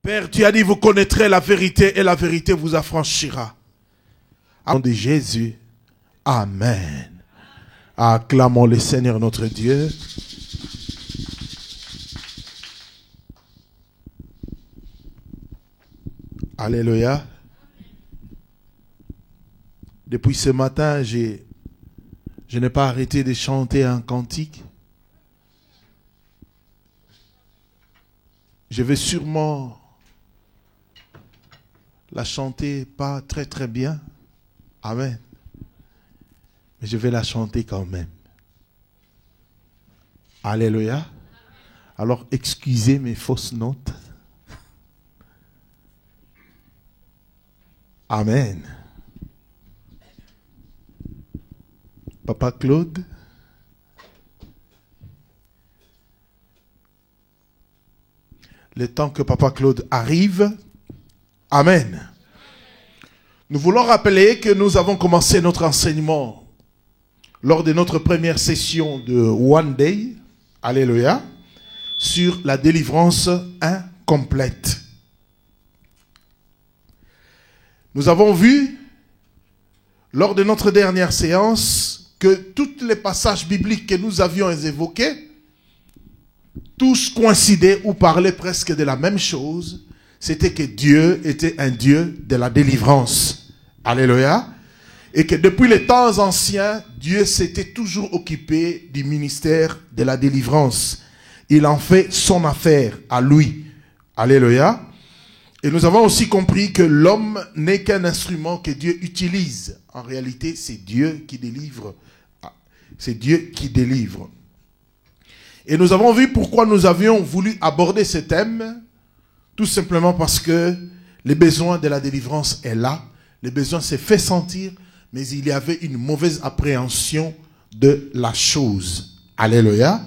Père, tu as dit, vous connaîtrez la vérité et la vérité vous affranchira. Au nom de Jésus, Amen. Acclamons le Seigneur notre Dieu. Alléluia. Depuis ce matin, je n'ai pas arrêté de chanter un cantique. Je vais sûrement la chanter pas très très bien. Amen. Mais je vais la chanter quand même. Alléluia. Alors excusez mes fausses notes. Amen. Papa Claude. Le temps que Papa Claude arrive. Amen. Nous voulons rappeler que nous avons commencé notre enseignement lors de notre première session de One Day. Alléluia. Sur la délivrance incomplète. Nous avons vu, lors de notre dernière séance, que tous les passages bibliques que nous avions évoqués, tous coïncidaient ou parlaient presque de la même chose. C'était que Dieu était un Dieu de la délivrance. Alléluia. Et que depuis les temps anciens, Dieu s'était toujours occupé du ministère de la délivrance. Il en fait son affaire à lui. Alléluia. Et nous avons aussi compris que l'homme n'est qu'un instrument que Dieu utilise. En réalité, c'est Dieu qui délivre. C'est Dieu qui délivre. Et nous avons vu pourquoi nous avions voulu aborder ce thème. Tout simplement parce que le besoin de la délivrance est là. Le besoin s'est fait sentir, mais il y avait une mauvaise appréhension de la chose. Alléluia.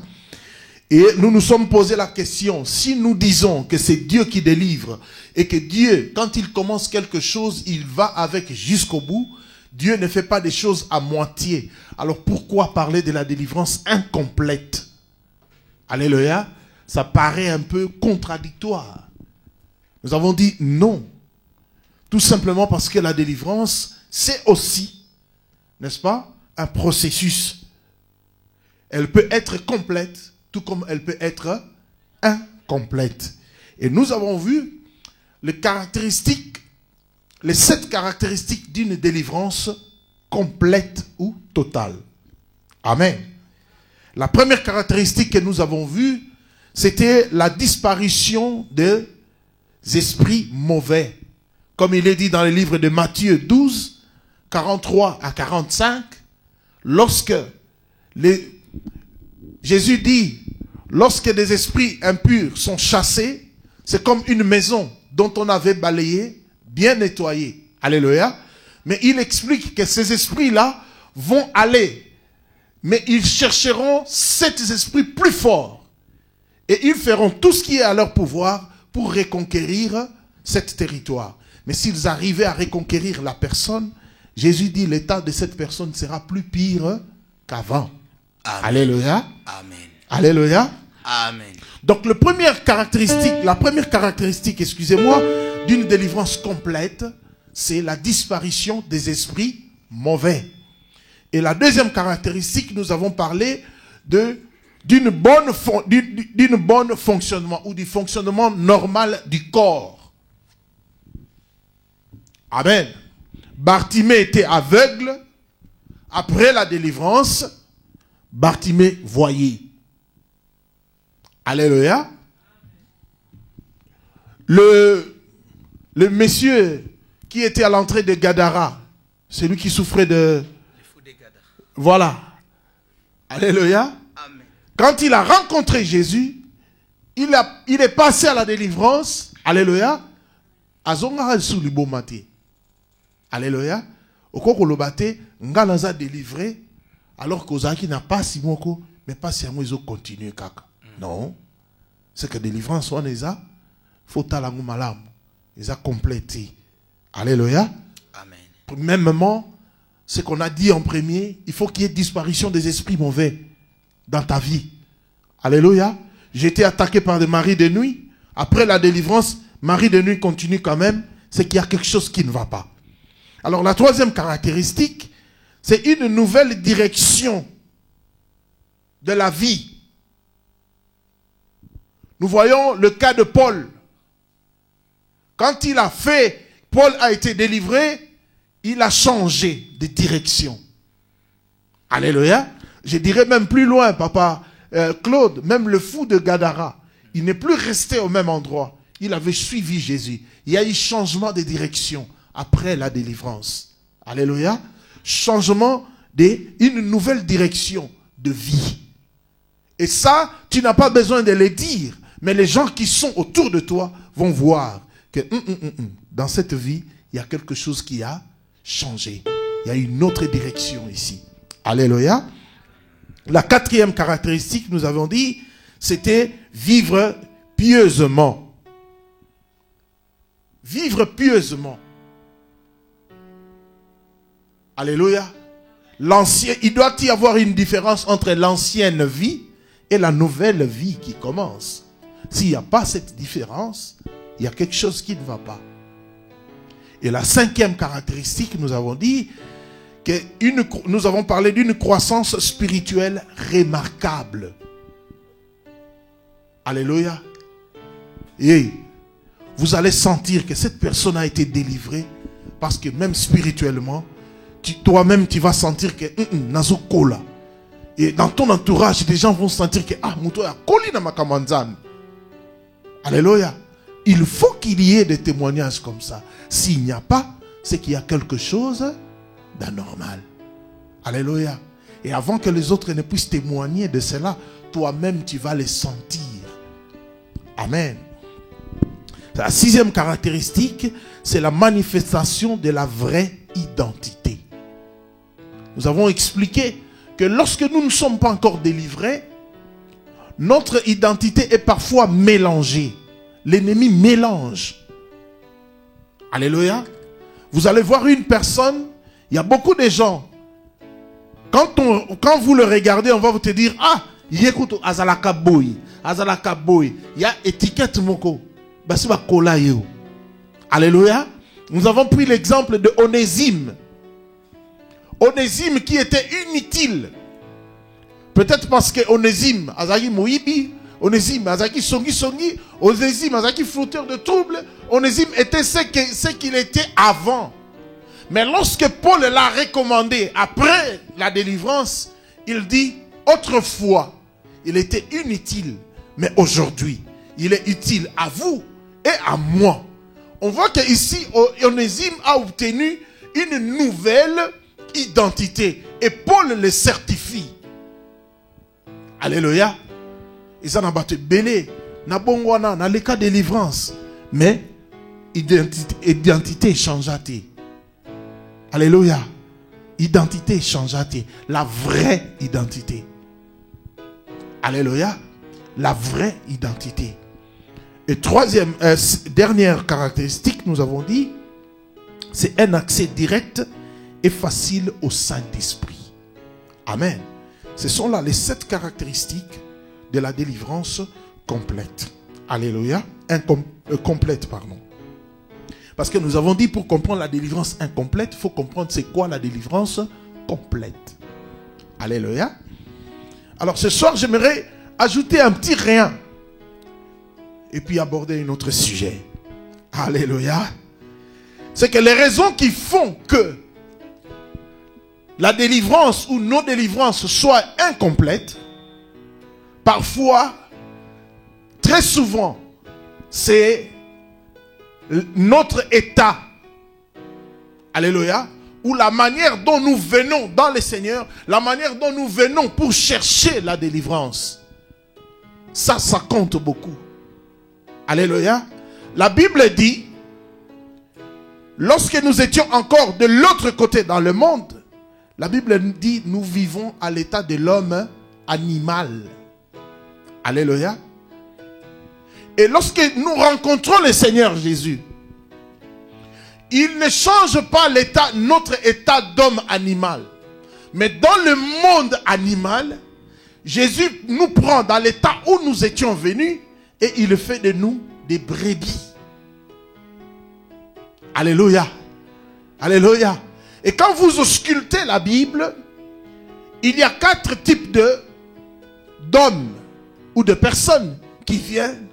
Et nous nous sommes posé la question, si nous disons que c'est Dieu qui délivre et que Dieu, quand il commence quelque chose, il va avec jusqu'au bout, Dieu ne fait pas des choses à moitié. Alors pourquoi parler de la délivrance incomplète? Alléluia. Ça paraît un peu contradictoire. Nous avons dit non. Tout simplement parce que la délivrance, c'est aussi, n'est-ce pas, un processus. Elle peut être complète, tout comme elle peut être incomplète. Et nous avons vu les caractéristiques, les 7 caractéristiques d'une délivrance complète ou totale. Amen. La première caractéristique que nous avons vue, c'était la disparition des esprits mauvais. Comme il est dit dans le livre de Matthieu 12, 43 à 45, lorsque Jésus dit, lorsque des esprits impurs sont chassés, c'est comme une maison dont on avait balayé, bien nettoyée. Alléluia. Mais il explique que ces esprits-là vont aller, mais ils chercheront ces esprits plus forts. Et ils feront tout ce qui est à leur pouvoir pour reconquérir cet territoire. Mais s'ils arrivaient à reconquérir la personne, Jésus dit l'état de cette personne sera plus pire qu'avant. Alléluia. Amen. Alléluia. Amen. Donc la première caractéristique, excusez-moi, d'une délivrance complète, c'est la disparition des esprits mauvais. Et la deuxième caractéristique, nous avons parlé d'une bonne fonctionnement ou du fonctionnement normal du corps. Amen. Bartimée était aveugle. Après la délivrance, Bartimée voyait. Alléluia. Le monsieur qui était à l'entrée de Gadara, celui qui souffrait de... Voilà. Alléluia. Amen. Quand il a rencontré Jésus, il est passé à la délivrance. Alléluia. Azonga sous le beau maté. Alléluia. Okoko le baté, ngalaza délivré, alors qu'Ozaki n'a pas si moko, mais pas si ils ont continué kaka. Non. C'est que délivrance, on les a, faut talangu malam. Ils ont complété. Alléluia. Amen. Mêmement, ce qu'on a dit en premier, il faut qu'il y ait disparition des esprits mauvais dans ta vie. Alléluia. J'ai été attaqué par des maris de nuit. Après la délivrance, Marie de nuit continue quand même, c'est qu'il y a quelque chose qui ne va pas. Alors la troisième caractéristique, c'est une nouvelle direction de la vie. Nous voyons le cas de Paul. Quand Paul a été délivré, il a changé de direction. Alléluia. Je dirais même plus loin, papa Claude, même le fou de Gadara, il n'est plus resté au même endroit. Il avait suivi Jésus. Il y a eu changement de direction après la délivrance. Alléluia. Changement une nouvelle direction de vie. Et ça, tu n'as pas besoin de le dire. Mais les gens qui sont autour de toi vont voir que dans cette vie, il y a quelque chose qui a changé. Il y a une autre direction ici. Alléluia. La quatrième caractéristique, nous avons dit, c'était vivre pieusement. Vivre pieusement. Alléluia. Il doit y avoir une différence entre l'ancienne vie et la nouvelle vie qui commence. S'il n'y a pas cette différence, il y a quelque chose qui ne va pas. Et la cinquième caractéristique, nous avons dit que nous avons parlé d'une croissance spirituelle remarquable. Alléluia. Et vous allez sentir que cette personne a été délivrée parce que même spirituellement, toi-même tu vas sentir que nazokola. Et dans ton entourage, des gens vont sentir que muto ya koli na makamanzan. Alléluia. Il faut qu'il y ait des témoignages comme ça. S'il n'y a pas, c'est qu'il y a quelque chose d'anormal. Alléluia. Et avant que les autres ne puissent témoigner de cela, toi-même tu vas les sentir. Amen. La sixième caractéristique, c'est la manifestation de la vraie identité. Nous avons expliqué que lorsque nous ne sommes pas encore délivrés, notre identité est parfois mélangée. L'ennemi mélange. Alléluia. Vous allez voir une personne, il y a beaucoup de gens, quand vous le regardez, on va vous te dire, yekuto azalaka boy, il y a étiquette moko. Basiba kola yo. Alléluia. Nous avons pris l'exemple de Onésime. Onésime qui était inutile. Peut-être parce que Onésime, azaki moibi, Onésime, azaki songi, Onésime, azaki fauteur de troubles, Onésime était ce qu'il était avant. Mais lorsque Paul l'a recommandé après la délivrance, il dit, autrefois, il était inutile, mais aujourd'hui, il est utile à vous et à moi. On voit qu'ici, Onésime a obtenu une nouvelle identité. Et Paul le certifie. Alléluia. Ils en ont battu belé. Na bongwana, na leka délivrance. Mais, identité changeate. Alléluia. Identité changeate. La vraie identité. Alléluia. La vraie identité. Et dernière caractéristique, nous avons dit, c'est un accès direct et facile au Saint-Esprit. Amen. Ce sont là les 7 caractéristiques de la délivrance complète. Alléluia. Complète, pardon. Parce que nous avons dit, pour comprendre la délivrance incomplète, il faut comprendre c'est quoi la délivrance complète. Alléluia. Alors ce soir, j'aimerais ajouter un petit rien. Et puis aborder un autre sujet. Alléluia. C'est que les raisons qui font que la délivrance ou nos délivrances soient incomplètes, parfois, très souvent, c'est notre état. Alléluia. Ou la manière dont nous venons dans le Seigneur, la manière dont nous venons pour chercher la délivrance. Ça compte beaucoup. Alléluia. La Bible dit, lorsque nous étions encore de l'autre côté dans le monde, la Bible dit, nous vivons à l'état de l'homme animal. Alléluia. Et lorsque nous rencontrons le Seigneur Jésus, il ne change pas notre état d'homme animal. Mais dans le monde animal, Jésus nous prend dans l'état où nous étions venus et il fait de nous des brebis. Alléluia. Alléluia. Et quand vous auscultez la Bible, il y a 4 types d'hommes ou de personnes qui viennent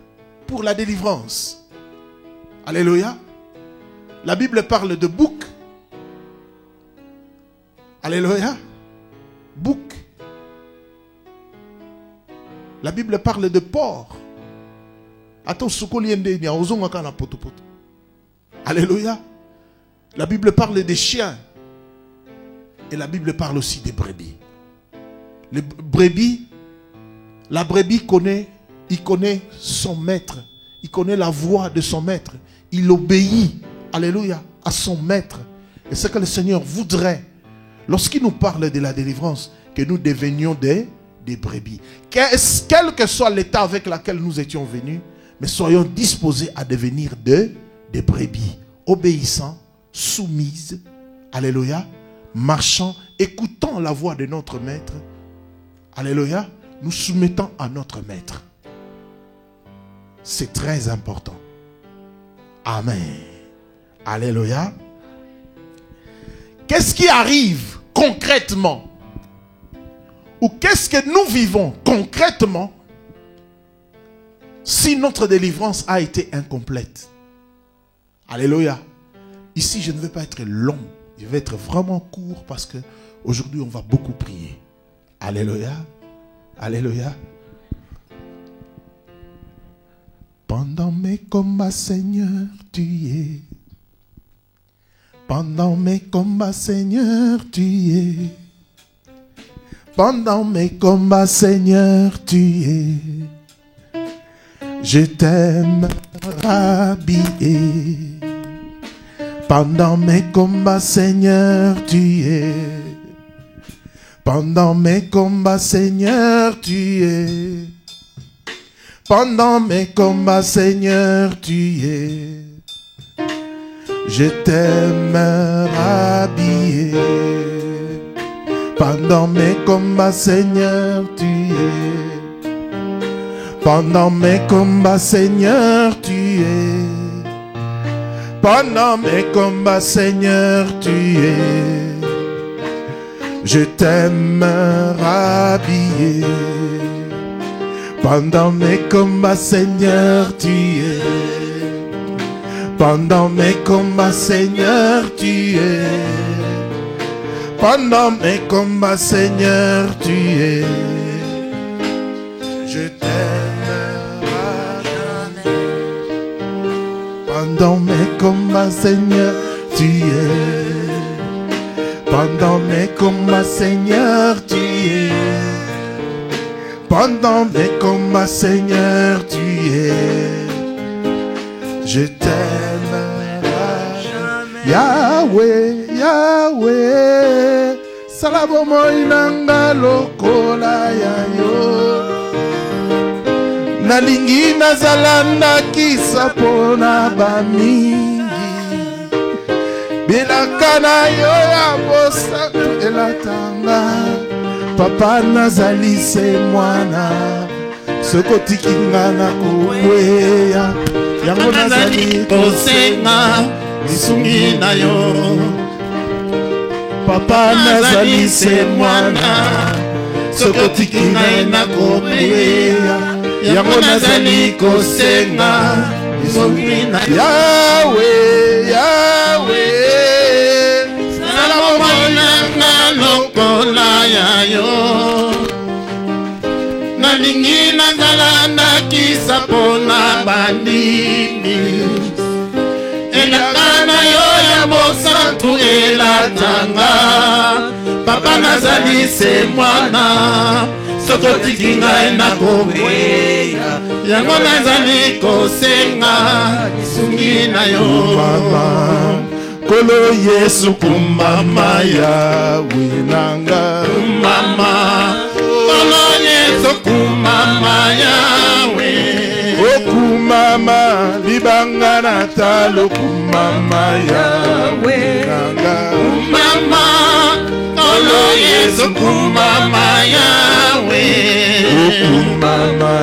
pour la délivrance. Alléluia. La Bible parle de bouc. Alléluia. Bouc. La Bible parle de porc. Alléluia. La Bible parle des chiens. Et la Bible parle aussi des brebis. Les brebis, la brebis connaît son maître. Il connaît la voix de son maître. Il obéit, alléluia, à son maître. Et ce que le Seigneur voudrait, lorsqu'il nous parle de la délivrance, que nous devenions des brebis. Quel que soit l'état avec lequel nous étions venus, mais soyons disposés à devenir des brebis, obéissants, soumises, alléluia, marchant, écoutant la voix de notre maître, alléluia, nous soumettons à notre maître. C'est très important. Amen. Alléluia. Qu'est-ce qui arrive concrètement? Ou qu'est-ce que nous vivons concrètement si notre délivrance a été incomplète? Alléluia. Ici, je ne vais pas être long. Je vais être vraiment court parce que aujourd'hui, on va beaucoup prier. Alléluia. Alléluia. Pendant mes combats, Seigneur, tu es. Pendant mes combats, Seigneur, tu es. Pendant mes combats, Seigneur, tu es. Je t'aime, Rabbi. Pendant mes combats, Seigneur, tu es. Pendant mes combats, Seigneur, tu es. Pendant mes combats, Seigneur, tu es. Je t'aime, Rabbi. Pendant mes combats, Seigneur, tu es. Pendant mes combats, Seigneur, tu es. Pendant mes combats, Seigneur, tu es. Je t'aime, Rabbi. Pendant mes combats, Seigneur, tu es. Pendant mes combats, Seigneur, tu es. Pendant mes combats, Seigneur, tu es. Je t'aimerai jamais. Pendant mes combats, Seigneur, tu es. Pendant mes combats, Seigneur, tu es. Pendant mes combats, Seigneur, tu es. Je t'aimerai jamais. Yahweh, Yahweh, salabomo inanga lokola yayo. Nalingi nazalanda kisapona bamingi. Bilakana yo ya bosa elatanga. Papa nazali se mwana. Sokoti kingana kuweya. Yango nazali kosenga. Isungi na yo. Papa nazali se mwana. Sokoti kingana kuweya. Yango nazali kosenga. Isungi na yo. Yahweh, Yahweh. Lokola yayo nalingi nazalanda kisapona bandini elakana yo ya bosantu elatanga papa nazali se mwana sokotiki ngai nakobweya yango nazali kosenga isungi na yo mama Kolo Yesu kumama Yahweh nanga kumama Kolo Yesu kumama Yahweh O kumama libanga na talo kumama Yahweh nanga kumama Kolo Yesu kumama Yahweh O kumama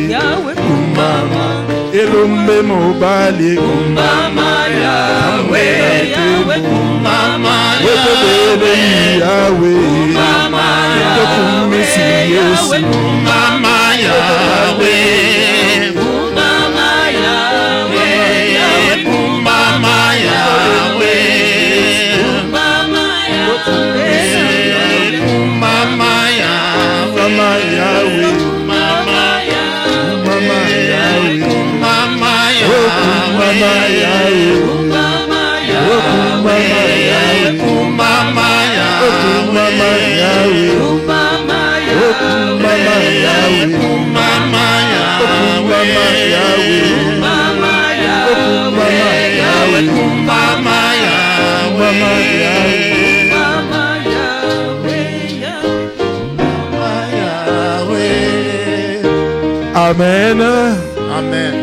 Yahweh kumama elombe mobali Kumbama Yahweh, Yahweh, Kumbama Yahweh, Yahweh, Kumbama Yahweh, Kumbama Yahweh, Kumbama Yahweh, Yahweh, Kumbama Yahweh, Kumbama Yahweh, Kumbama Yahweh, Kumbama Yahweh, Kumbama Yahweh, Kumbama Yahweh, Kumbama Yahweh, Kumbama Yahweh, Kumbama Amen. Amen.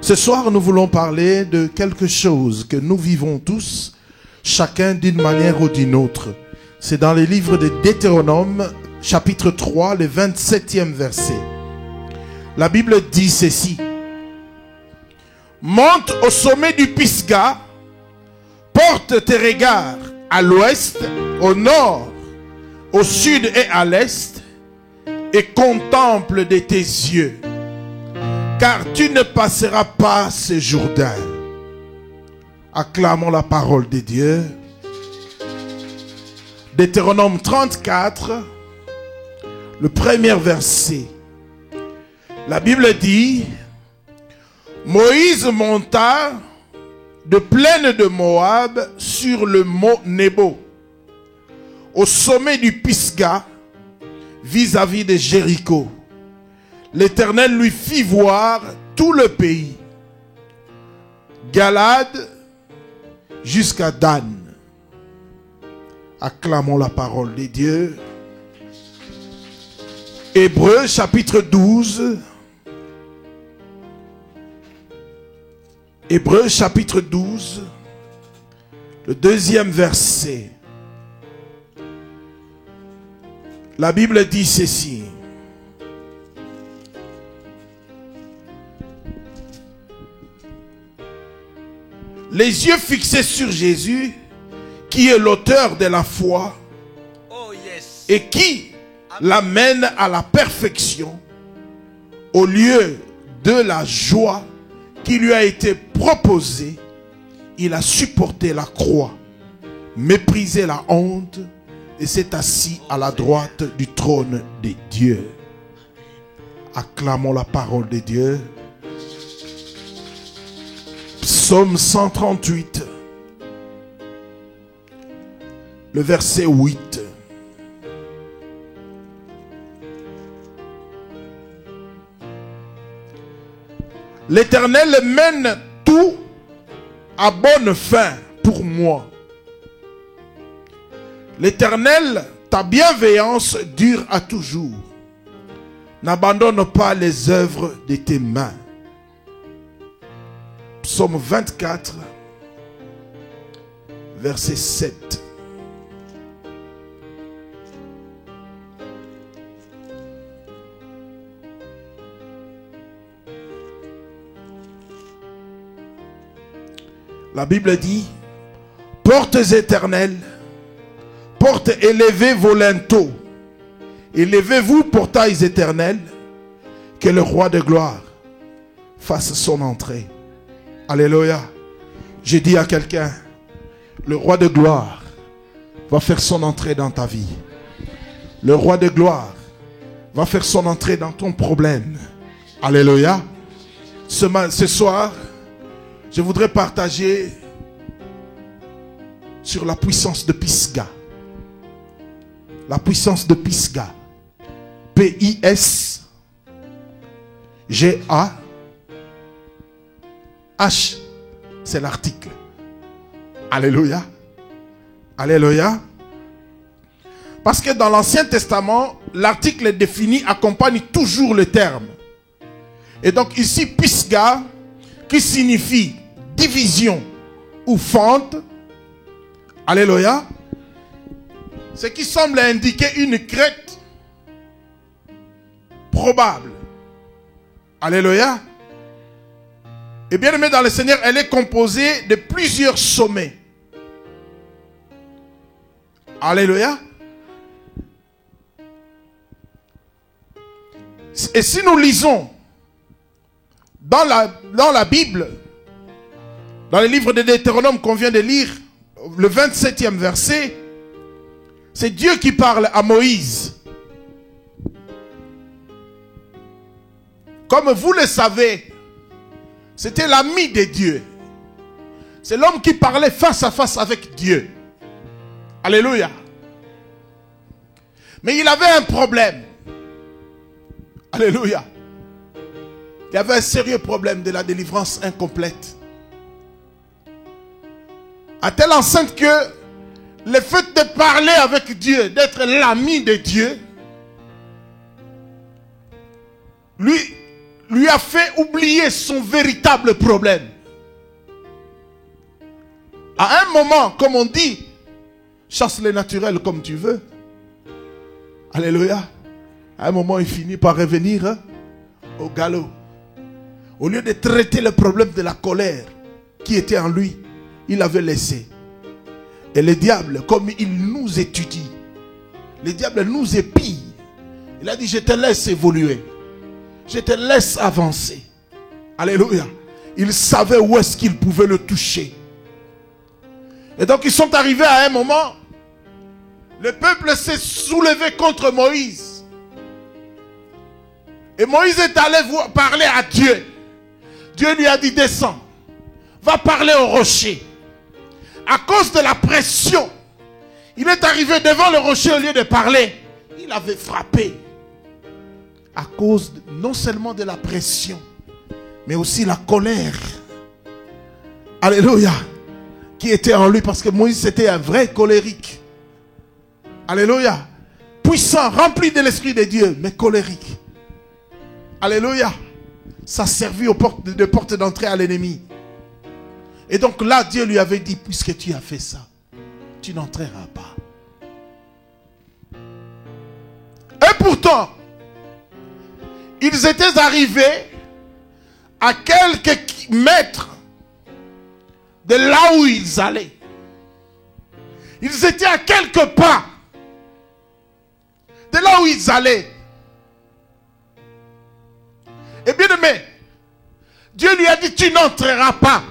Ce soir, nous voulons parler de quelque chose que nous vivons tous, chacun d'une manière ou d'une autre. C'est dans les livres de Deutéronome, chapitre 3, le 27e verset. La Bible dit ceci. Monte au sommet du Pisga, porte tes regards à l'ouest, au nord, au sud et à l'est, et contemple de tes yeux, car tu ne passeras pas ce Jourdain. Acclamons la parole de Dieu. Deutéronome 34, le premier verset. La Bible dit, Moïse monta de plaine de Moab sur le mont Nebo, au sommet du Pisga, vis-à-vis de Jéricho. L'Éternel lui fit voir tout le pays, Galade jusqu'à Dan. Acclamons la parole de Dieu. Hébreux chapitre 12. Hébreux chapitre 12, le deuxième verset. La Bible dit ceci. Les yeux fixés sur Jésus, qui est l'auteur de la foi, et qui l'amène à la perfection, au lieu de la joie qui lui a été proposée, il a supporté la croix, méprisé la honte, et s'est assis à la droite du trône de Dieu. Acclamons la parole de Dieu. Psaume 138, le verset 8. L'Éternel mène tout à bonne fin pour moi. L'Éternel, ta bienveillance dure à toujours. N'abandonne pas les œuvres de tes mains. Psaume 24, verset 7. La Bible dit, portes éternelles, portes élevées vos linteaux, élevez-vous portails éternels, que le roi de gloire fasse son entrée. Alléluia. Je dis à quelqu'un, le roi de gloire va faire son entrée dans ta vie. Le roi de gloire va faire son entrée dans ton problème. Alléluia. Ce soir, je voudrais partager sur la puissance de Pisga. La puissance de Pisga. P-I-S-G-A-H. C'est l'article. Alléluia. Alléluia. Parce que dans l'Ancien Testament, l'article défini accompagne toujours le terme. Et donc ici, Pisga, qui signifie division ou fente. Alléluia. Ce qui semble indiquer une crête probable. Alléluia. Et bien aimé dans le Seigneur, elle est composée de plusieurs sommets. Alléluia. Et si nous lisons dans la Bible, dans le livre de Deutéronome qu'on vient de lire, le 27e verset, c'est Dieu qui parle à Moïse. Comme vous le savez, c'était l'ami de Dieu. C'est l'homme qui parlait face à face avec Dieu. Alléluia. Mais il avait un problème. Alléluia. Il y avait un sérieux problème de la délivrance incomplète. À telle enceinte que le fait de parler avec Dieu, d'être l'ami de Dieu, lui a fait oublier son véritable problème. À un moment, comme on dit, chasse les naturels comme tu veux. Alléluia. À un moment, il finit par revenir au galop. Au lieu de traiter le problème de la colère qui était en lui, il avait laissé. Et le diable, comme il nous étudie, le diable nous épie. Il a dit, je te laisse évoluer. Je te laisse avancer. Alléluia. Il savait où est-ce qu'il pouvait le toucher. Et donc ils sont arrivés à un moment. Le peuple s'est soulevé contre Moïse. Et Moïse est allé parler à Dieu. Dieu lui a dit, descends. Va parler au rocher. À cause de la pression, il est arrivé devant le rocher au lieu de parler. Il avait frappé. À cause non seulement de la pression, mais aussi la colère. Alléluia. Qui était en lui, parce que Moïse était un vrai colérique. Alléluia. Puissant, rempli de l'Esprit de Dieu, mais colérique. Alléluia. Ça servit de porte d'entrée à l'ennemi. Et donc là, Dieu lui avait dit, puisque tu as fait ça, tu n'entreras pas. Et pourtant, ils étaient arrivés à quelques mètres de là où ils allaient. Ils étaient à quelques pas de là où ils allaient. Et bien aimé, Dieu lui a dit, tu n'entreras pas.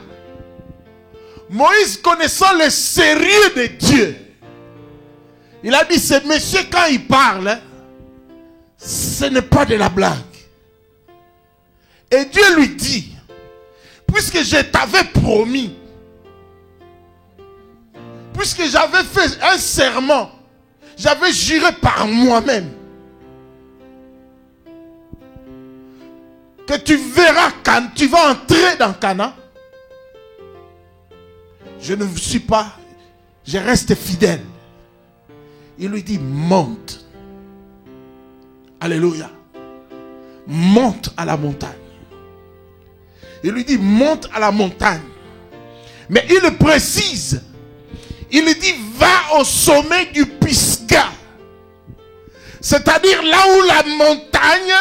Moïse, connaissant le sérieux de Dieu, il a dit, ce monsieur quand il parle, ce n'est pas de la blague. Et Dieu lui dit, puisque je t'avais promis, puisque j'avais fait un serment, j'avais juré par moi-même, que tu verras quand tu vas entrer dans Canaan, je ne suis pas, je reste fidèle. Il lui dit, monte. Alléluia. Monte à la montagne. Il lui dit, monte à la montagne. Mais il précise, il lui dit, va au sommet du Pisga. C'est-à-dire là où la montagne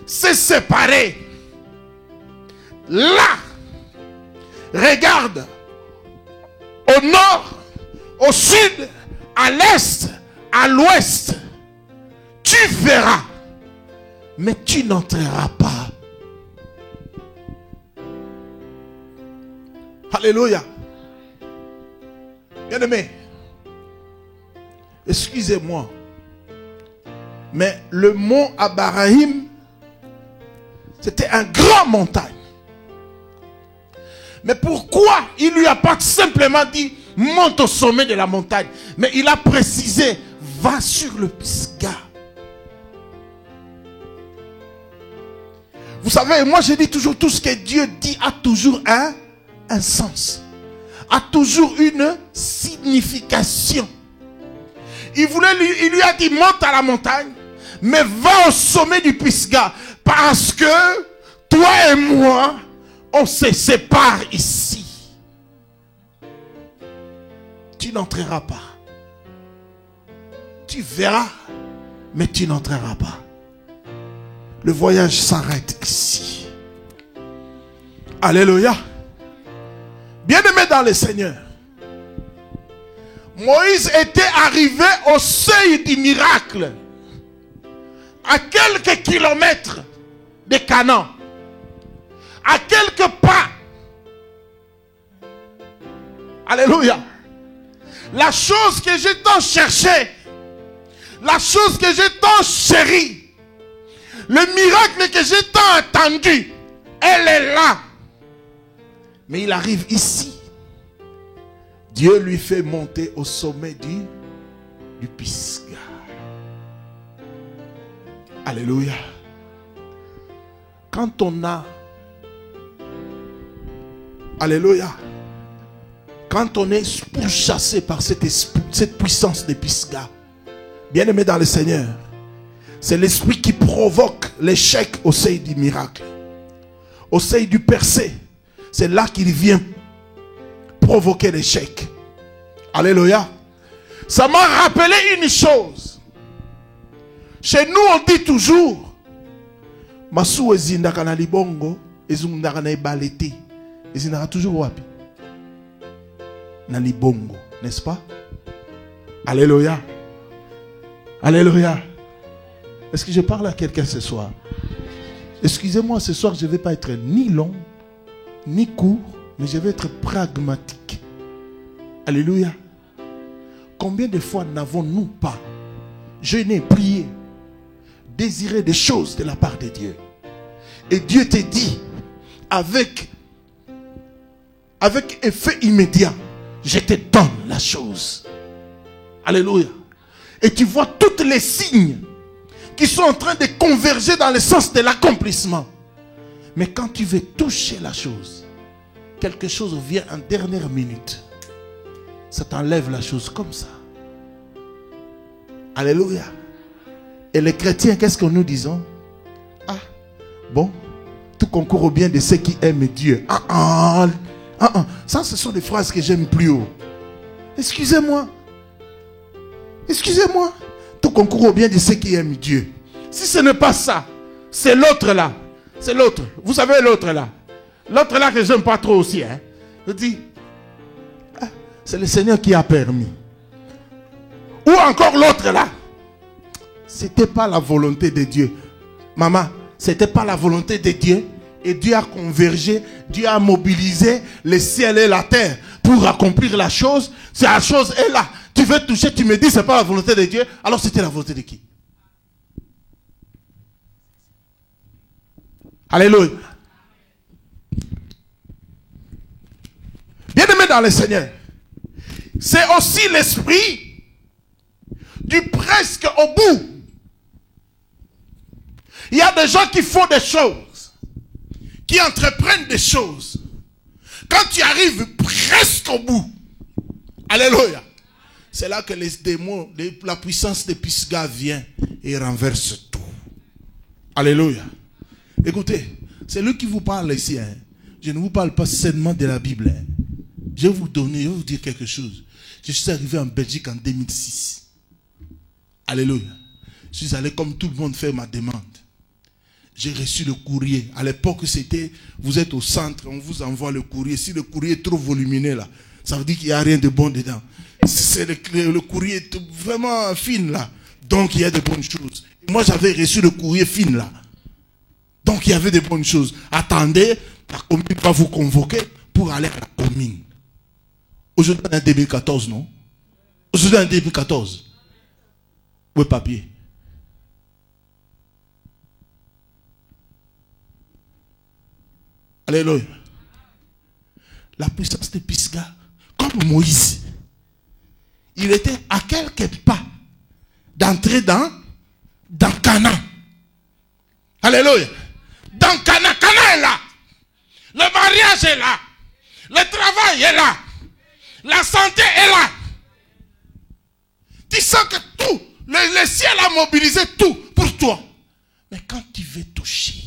s'est séparée. Là, regarde, au nord, au sud, à l'est, à l'ouest, tu verras, mais tu n'entreras pas. Alléluia. Bien-aimé, excusez-moi, mais le mont Abraham, c'était un grand montagne. Mais pourquoi il ne lui a pas simplement dit, monte au sommet de la montagne, mais il a précisé, va sur le Pisga. Vous savez, moi je dis toujours, tout ce que Dieu dit a toujours un sens, a toujours une signification. Il lui a dit, monte à la montagne, mais va au sommet du Pisga, parce que toi et moi, on se sépare ici. Tu n'entreras pas. Tu verras, mais tu n'entreras pas. Le voyage s'arrête ici. Alléluia. Bien-aimé dans le Seigneur, Moïse était arrivé au seuil du miracle, à quelques kilomètres de Canaan, à quelques pas. Alléluia. La chose que j'ai tant cherché, la chose que j'ai tant chérie, le miracle que j'ai tant attendu, elle est là. Mais il arrive ici. Dieu lui fait monter au sommet du Pisga. Alléluia. Quand on a, alléluia, quand on est pourchassé par cette puissance de Pisga, bien aimé dans le Seigneur, c'est l'esprit qui provoque l'échec au seuil du miracle, au seuil du percé. C'est là qu'il vient provoquer l'échec. Alléluia. Ça m'a rappelé une chose. Chez nous, on dit toujours Masou ezindaka na libongo, ezindaka na ibalete. Ezindaka toujours wapi? Na libongo, n'est-ce pas? Alléluia. Alléluia. Est-ce que je parle à quelqu'un ce soir? Excusez-moi, ce soir, je ne vais pas être ni long, ni court, mais je vais être pragmatique. Alléluia. Combien de fois n'avons-nous pas jeûné, prié, désiré des choses de la part de Dieu? Et Dieu te dit, avec effet immédiat, je te donne la chose. Alléluia. Et tu vois tous les signes qui sont en train de converger dans le sens de l'accomplissement. Mais quand tu veux toucher la chose, quelque chose vient en dernière minute. Ça t'enlève la chose comme ça. Alléluia. Et les chrétiens, qu'est-ce que nous disons? Ah, bon, tout concourt au bien de ceux qui aiment Dieu. Ça, ce sont des phrases que j'aime plus haut. Excusez-moi. Excusez-moi. Tout concourt au bien de ceux qui aiment Dieu. Si ce n'est pas ça, c'est l'autre là. C'est l'autre. Vous savez l'autre là. L'autre là que j'aime pas trop aussi. Hein. Je dis, ah, c'est le Seigneur qui a permis. Ou encore l'autre là. C'était pas la volonté de Dieu. Maman, c'était pas la volonté de Dieu. Et Dieu a convergé, Dieu a mobilisé le ciel et la terre pour accomplir la chose. C'est la chose est là. Tu veux toucher, tu me dis c'est pas la volonté de Dieu. Alors c'était la volonté de qui? Alléluia. Bien-aimé dans le Seigneur, c'est aussi l'esprit du presque au bout. Il y a des gens qui font des choses, qui entreprennent des choses. Quand tu arrives presque au bout, alléluia, c'est là que les démons, la puissance de Pisga vient et renverse tout. Alléluia. Écoutez, c'est lui qui vous parle ici. Hein. Je ne vous parle pas seulement de la Bible. Hein. Je vais vous dire quelque chose. Je suis arrivé en Belgique en 2006. Alléluia. Je suis allé comme tout le monde faire ma demande. J'ai reçu le courrier. À l'époque, c'était, vous êtes au centre, on vous envoie le courrier. Si le courrier est trop volumineux là, ça veut dire qu'il n'y a rien de bon dedans. C'est le courrier est vraiment fin là. Donc il y a de bonnes choses. Moi j'avais reçu le courrier fin là. Donc il y avait de bonnes choses. Attendez, la commune va vous convoquer pour aller à la commune. Aujourd'hui on est en 2014, non? Aujourd'hui on est en 2014. Où est le papier? Alléluia. La puissance de Pisga, comme Moïse, il était à quelques pas d'entrer dans Canaan. Alléluia. Dans Canaan, Canaan est là. Le mariage est là. Le travail est là. La santé est là. Tu sens que tout, le ciel a mobilisé tout pour toi. Mais quand tu veux toucher,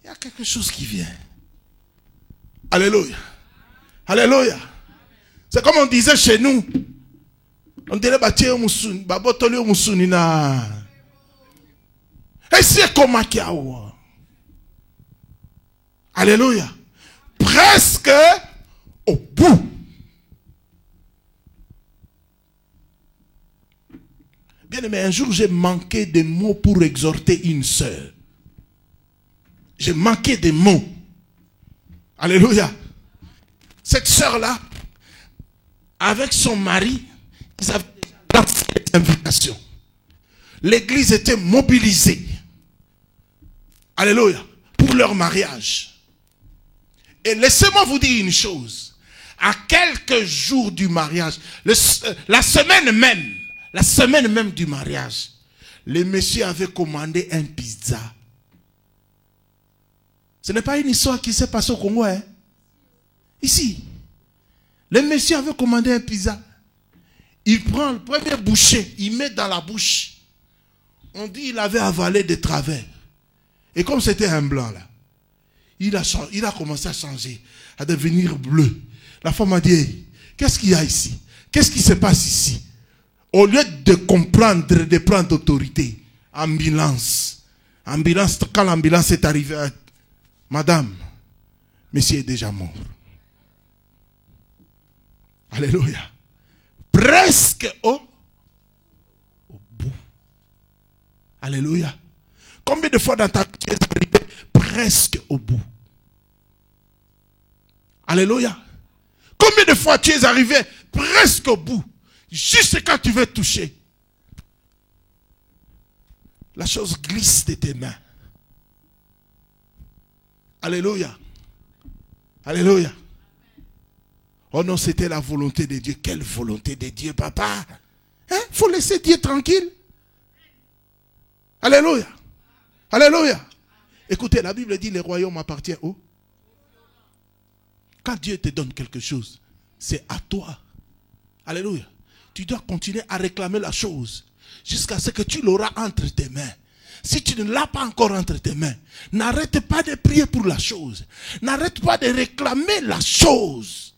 il y a quelque chose qui vient. Alléluia. Alléluia. C'est comme on disait chez nous. On dirait, Et c'est comme Akiawa. Alléluia. Presque au bout. Bien aimé, un jour j'ai manqué de mots pour exhorter une sœur. J'ai manqué de mots. Alléluia. Cette sœur-là, avec son mari, ils avaient lancé cette invitation. L'église était mobilisée. Alléluia. Pour leur mariage. Et laissez-moi vous dire une chose. À quelques jours du mariage, la semaine même du mariage, les messieurs avaient commandé un pizza. Ce n'est pas une histoire qui s'est passée au Congo, hein? Ici. Les messieurs avaient commandé un pizza. Il prend le premier bouchée, il met dans la bouche. On dit qu'il avait avalé de travers. Et comme c'était un blanc là, il a commencé à changer, à devenir bleu. La femme a dit, qu'est-ce qu'il y a ici? Qu'est-ce qui se passe ici? Au lieu de comprendre, de prendre autorité, ambulance. Ambulance, quand l'ambulance est arrivée, madame, monsieur est déjà mort. Alléluia. Presque au bout. Alléluia. Combien de fois dans ta vie tu es arrivé presque au bout? Alléluia. Combien de fois tu es arrivé presque au bout? Juste quand tu veux toucher. La chose glisse de tes mains. Alléluia. Alléluia. Oh non, c'était la volonté de Dieu. Quelle volonté de Dieu, papa? Hein? Faut laisser Dieu tranquille. Alléluia. Alléluia. Écoutez, la Bible dit le royaume appartient où? Quand Dieu te donne quelque chose, c'est à toi. Alléluia. Tu dois continuer à réclamer la chose jusqu'à ce que tu l'auras entre tes mains. Si tu ne l'as pas encore entre tes mains, n'arrête pas de prier pour la chose. N'arrête pas de réclamer la chose.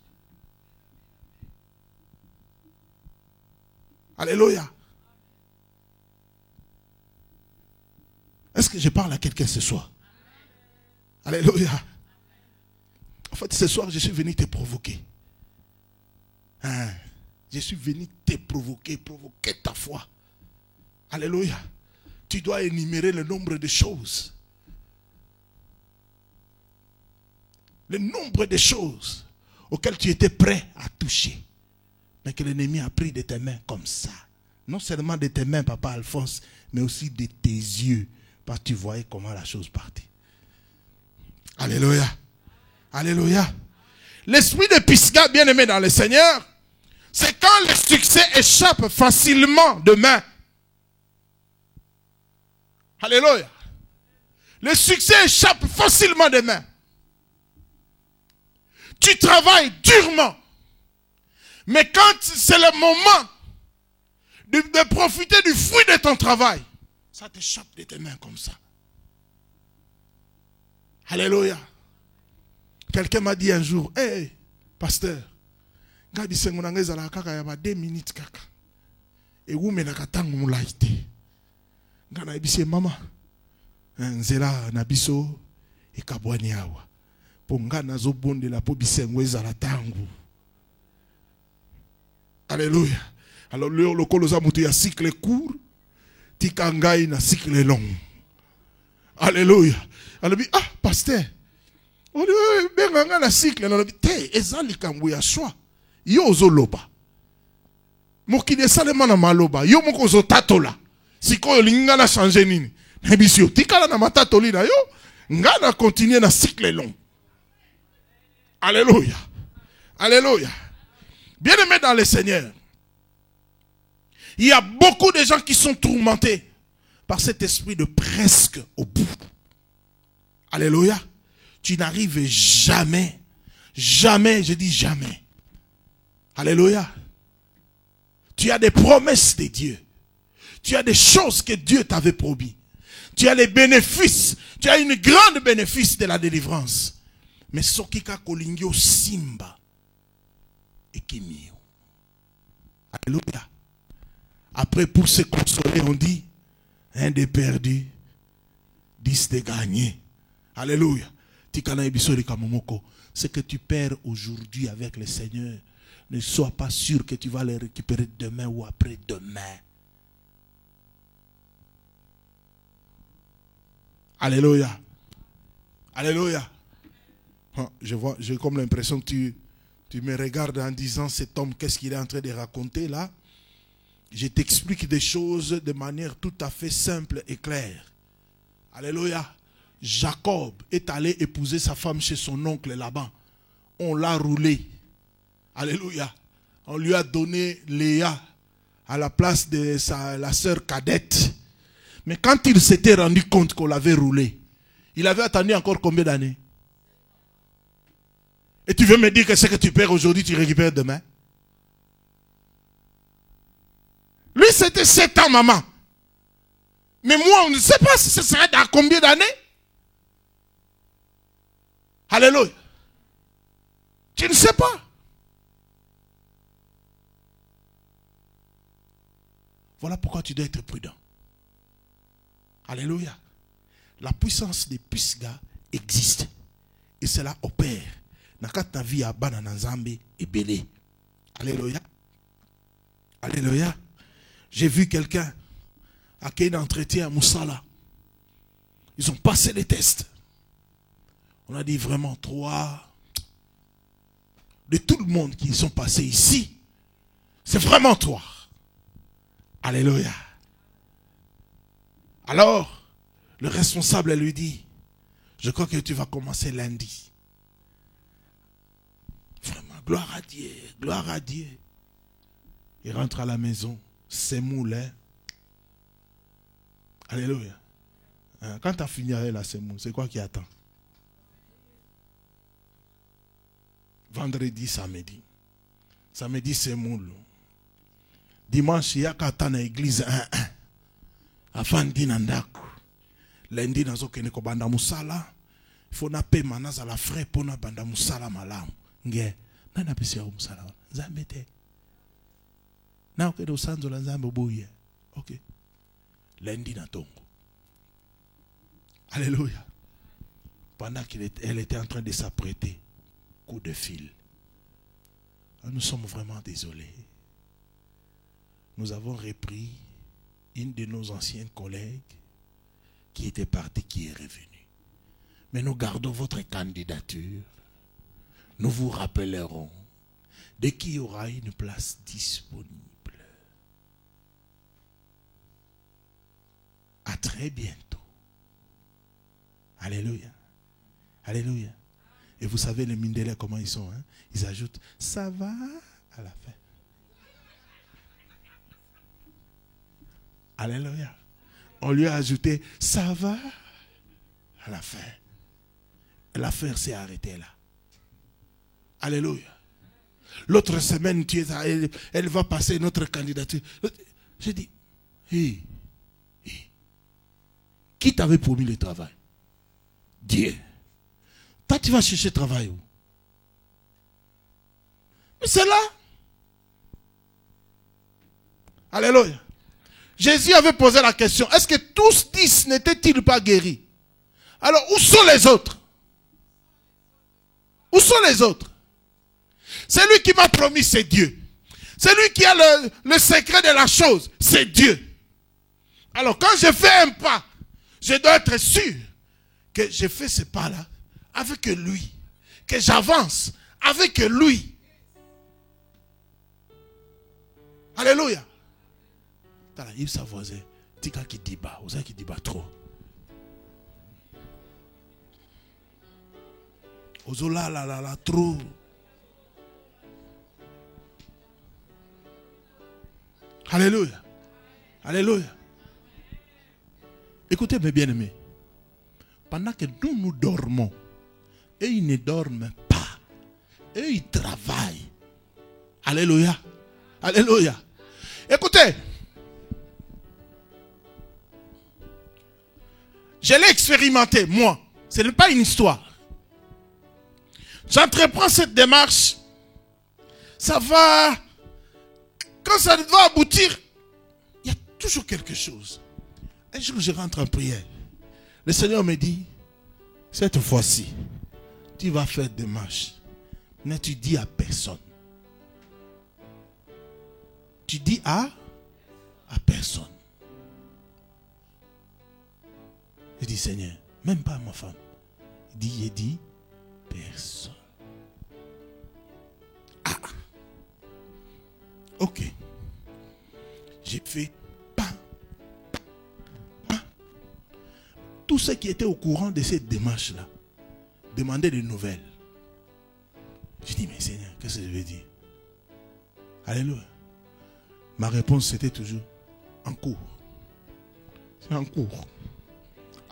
Alléluia. Est-ce que je parle à quelqu'un ce soir? Alléluia. En fait, ce soir, je suis venu te provoquer. Hein? Je suis venu te provoquer ta foi. Alléluia. Tu dois énumérer le nombre de choses. Le nombre de choses auxquelles tu étais prêt à toucher. Mais que l'ennemi a pris de tes mains comme ça. Non seulement de tes mains, papa Alphonse, mais aussi de tes yeux. Parce que tu voyais comment la chose partait. Alléluia. Alléluia. L'esprit de Pisga, bien aimé dans le Seigneur, c'est quand le succès échappe facilement de main. Alléluia. Le succès échappe facilement de main. Tu travailles durement. Mais quand c'est le moment de profiter du fruit de ton travail, ça t'échappe de tes mains comme ça. Alléluia. Quelqu'un m'a dit un jour, hey, pasteur, Gabi Sengonangeza la kaka yaba 2 minutes kaka. Et où mena katangu mulaite. Gana ebise mama. Nzela nabiso e kabwani awa. Ponga nazo bonde la po bisengweza la tangu. Alléluia. Alors le koloza mutu ya cycle court, tikangai na cycle long. Alléluia. Alors ah pasteur. On dit benga na cycle na te ezali kambu ya soi. Yo ozoloba. Mokide salema na maloba. Yo moko ozotatola. Siko linga na changer nini. Nebisio tikala na matatoli na yo. Nga na continuer na cycle long. Alléluia. Alléluia. Bien-aimés dans le Seigneur, il y a beaucoup de gens qui sont tourmentés par cet esprit de presque au bout. Alléluia. Tu n'arrives jamais, jamais, je dis jamais. Alléluia. Tu as des promesses de Dieu. Tu as des choses que Dieu t'avait promis. Tu as les bénéfices. Tu as une grande bénéfice de la délivrance. Mais sokika kolingio simba et kimio. Alléluia. Après, pour se consoler, on dit, un des perdus, 10 de gagner. Alléluia. Ce que tu perds aujourd'hui avec le Seigneur, ne sois pas sûr que tu vas les récupérer demain ou après-demain. Alléluia. Alléluia. J'ai comme l'impression que tu me regardes en disant, cet homme, qu'est-ce qu'il est en train de raconter là? Je t'explique des choses de manière tout à fait simple et claire. Alléluia. Jacob est allé épouser sa femme chez son oncle Laban. On l'a roulé. Alléluia. On lui a donné Léa à la place de la sœur cadette. Mais quand il s'était rendu compte qu'on l'avait roulé, il avait attendu encore combien d'années? Et tu veux me dire que ce que tu perds aujourd'hui, tu récupères demain? Lui, c'était 7 ans, maman. Mais moi, on ne sait pas si ce serait dans combien d'années. Alléluia. Tu ne sais pas. Voilà pourquoi tu dois être prudent. Alléluia. La puissance des Pisga existe. Et cela opère. Nakata vie à banana Nzambe et belé. Alléluia. Alléluia. J'ai vu quelqu'un à qui un entretien à Moussala. Ils ont passé les tests. On a dit vraiment 3. De tout le monde qui sont passés ici, c'est vraiment toi. Alléluia. Alors, le responsable lui dit, je crois que tu vas commencer lundi. Vraiment, gloire à Dieu, gloire à Dieu. Il rentre à la maison, semoule. Alléluia. Quand tu as fini avec la semoule, c'est quoi qui attend? Vendredi, samedi. Samedi, semoule. Dimanche, il y a qu'à attendre l'église 1-1. Afin de nandaku. Lundi, nazo kene ko banda musala. Il faut na payer manas à la frais pour na banda musala malam. Nge, nana pesi ya musala. Zambete. Na okede usanzo la nzambe boye. OK. Lundi na tongo. Alléluia. Pendant qu'elle était en train de s'apprêter, coup de fil. Nous sommes vraiment désolés. Nous avons repris une de nos anciennes collègues qui était partie, qui est revenue. Mais nous gardons votre candidature. Nous vous rappellerons dès qu'il y aura une place disponible. À très bientôt. Alléluia. Alléluia. Et vous savez les Mindélés comment ils sont, hein? Ils ajoutent ça va à la fin. Alléluia. On lui a ajouté ça va à la fin. L'affaire s'est arrêtée là. Alléluia. L'autre semaine, elle va passer notre candidature. J'ai dit, hey, qui t'avait promis le travail? Dieu. Toi, tu vas chercher travail où? Mais c'est là. Alléluia. Jésus avait posé la question, est-ce que tous 10 n'étaient-ils pas guéris? Alors, où sont les autres? Où sont les autres? C'est lui qui m'a promis, c'est Dieu. C'est lui qui a le secret de la chose, c'est Dieu. Alors, quand je fais un pas, je dois être sûr que je fais ce pas-là avec lui. Que j'avance avec lui. Alléluia. Il s'avoisait. Tika qui dit bas. Osa qui dit bas trop. Ozola la trop. Alléluia. Alléluia. Écoutez mes bien-aimés. Pendant que nous dormons, et ils ne dorment pas, et ils travaillent. Alléluia. Alléluia. Écoutez. Je l'ai expérimenté, moi. Ce n'est pas une histoire. J'entreprends cette démarche. Ça va. Quand ça va aboutir, il y a toujours quelque chose. Un jour, je rentre en prière. Le Seigneur me dit, cette fois-ci, tu vas faire des marches. Mais tu dis à personne. Tu dis à personne. Je dis, Seigneur, même pas à ma femme. Il dit, personne. Ah. Ok. J'ai fait pas. Tous ceux qui étaient au courant de cette démarche-là demandaient des nouvelles. Je dis, mais Seigneur, qu'est-ce que je vais dire? Alléluia. Ma réponse, c'était toujours en cours. C'est en cours.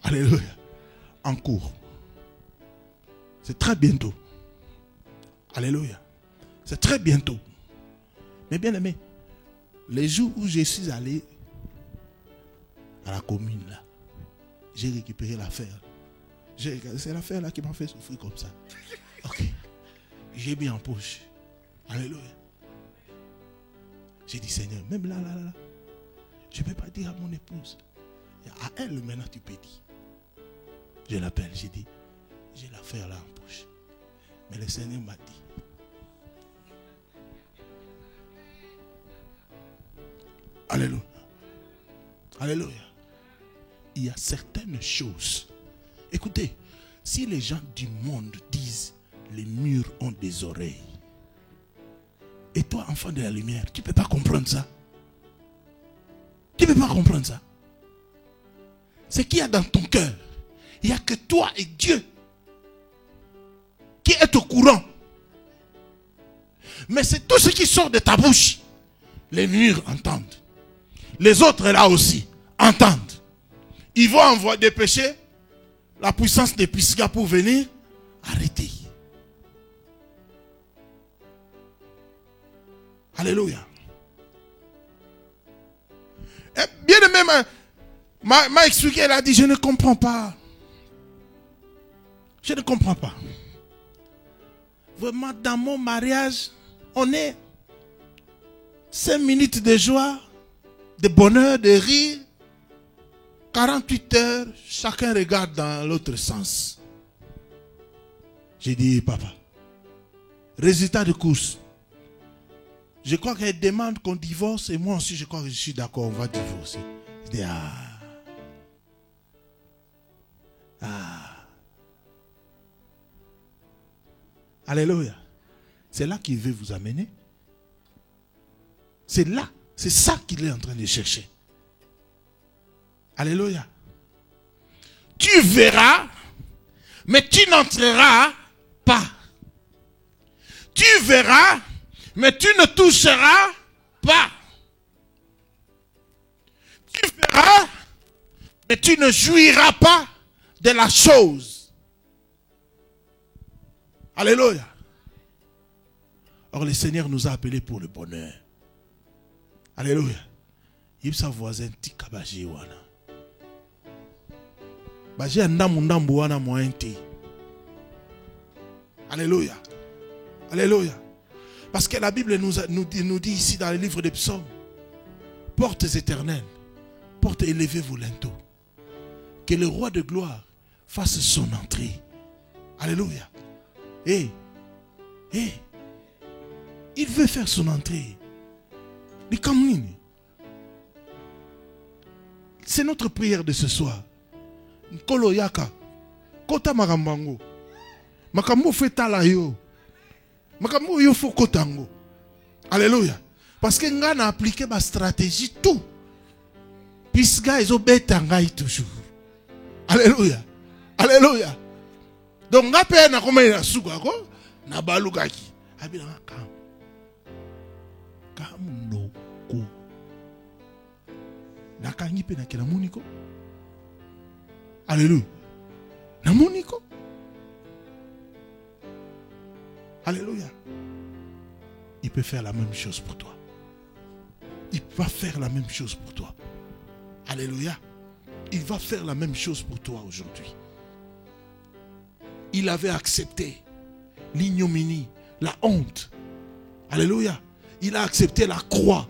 Alléluia. En cours. C'est très bientôt. Alléluia. C'est très bientôt. Mais bien aimé, les jours où je suis allé à la commune là, j'ai récupéré l'affaire. C'est l'affaire là qui m'a fait souffrir comme ça. Ok. J'ai mis en poche. Alléluia. J'ai dit, Seigneur, même là, je ne peux pas dire à mon épouse. À elle, maintenant, tu peux dire. Je l'appelle, j'ai dit, j'ai l'affaire là en poche. Mais le Seigneur m'a dit, alléluia. Alléluia. Il y a certaines choses. Écoutez, si les gens du monde disent, les murs ont des oreilles. Et toi, enfant de la lumière, tu ne peux pas comprendre ça. Tu ne peux pas comprendre ça. Ce qu'il y a dans ton cœur, il n'y a que toi et Dieu qui êtes au courant. Mais c'est tout ce qui sort de ta bouche. Les murs entendent. Les autres là aussi entendent. Ils vont envoyer dépêcher la puissance des Pisga pour venir arrêter. Alléluia. Et bien de même, m'a expliqué, elle a dit, je ne comprends pas. Je ne comprends pas. Vraiment, dans mon mariage, on est 5 minutes de joie, de bonheur, de rire. 48 heures, chacun regarde dans l'autre sens. J'ai dit, papa, résultat de course. Je crois qu'elle demande qu'on divorce et moi aussi je crois que je suis d'accord, on va divorcer. Je dis, Alléluia. C'est là qu'il veut vous amener. C'est là, c'est ça qu'il est en train de chercher. Alléluia. Tu verras, mais tu n'entreras pas. Tu verras, mais tu ne toucheras pas. Tu verras, mais tu ne jouiras pas de la chose. Alléluia. Or, le Seigneur nous a appelés pour le bonheur. Alléluia. Il sa voisin Tikabaji wana. Baji andamundambu wana moente. Alléluia. Alléluia. Parce que la Bible nous dit ici dans le livre des psaumes, portes éternelles, portes élevées vos linteaux, que le roi de gloire fasse son entrée. Alléluia. Et il veut faire son entrée. C'est notre prière de ce soir. Nkolo yaka, kota makambango, makambo fetala yo, makambo yo fo kotango. Alléluia. Parce que nga na appliqué ma stratégie tout. Pisga ezo beta ngai toujours. Alléluia. Alléluia. Donc nga pe na koma na suka ko na balukaki. Abila kam. Kamuno ko. Na kangi pe na kila muniko. Alléluia. Na muniko. Alléluia. Il peut faire la même chose pour toi. Il va faire la même chose pour toi. Alléluia. Il va faire la même chose pour toi aujourd'hui. Il avait accepté l'ignominie, la honte. Alléluia. Il a accepté la croix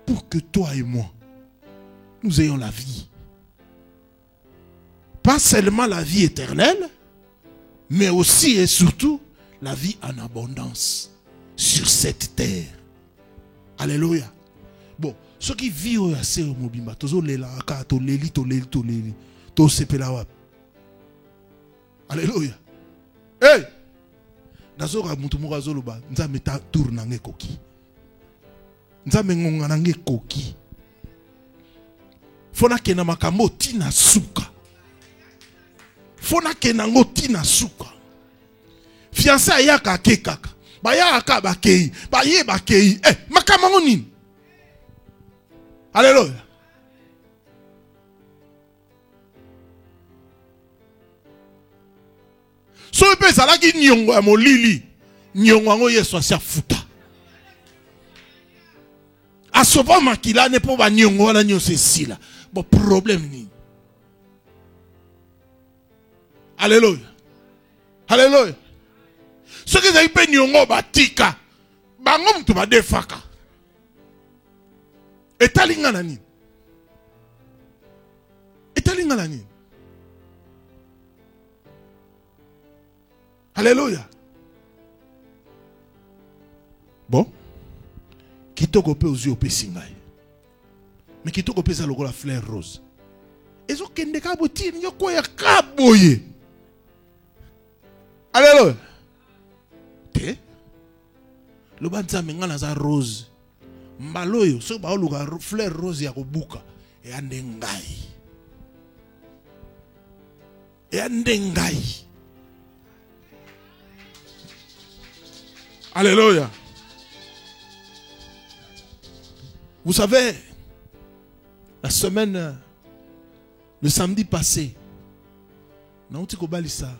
pour que toi et moi, nous ayons la vie. pas seulement la vie éternelle, mais aussi et surtout la vie en abondance sur cette terre. Alléluia. Bon, ceux qui vivent assez au mobimba, tous les là, tous les alléluia. Hey! Nazora mutumura zoluba, nzame ta tourna nge koki. Nzame ngonga nange koki. Fona kena makambo tina suka. Fona kena ngo tina suka. Fiancé yaka kekaka. Ba yaka bakei, ba ye bakei. Makambo nini? Alléluia. So pe salaki nyongo ya molili, nyongo ngo yeso asia futa. Asopa makila ne po ba nyongo wala nyose sila. Bon problème ni. Alléluia. Alléluia. Ce que ça pe nyongo batika, bango mtu ba defaka. Etalinga nani? Etalinga nani? Alléluia. Bon. Kitoko pe ozu ope singai. Mais kitoko pe za logo la fleur rose. Ezo kende ka boti nyo ko ya kaboye. Alléluia. Te. Lo banza menga za rose. Mbaloyo so ba oluka fleur rose ya kobuka e ande ngai. E ande ngai. Alléluia. Vous savez, la semaine, le samedi passé, na uti ko balisa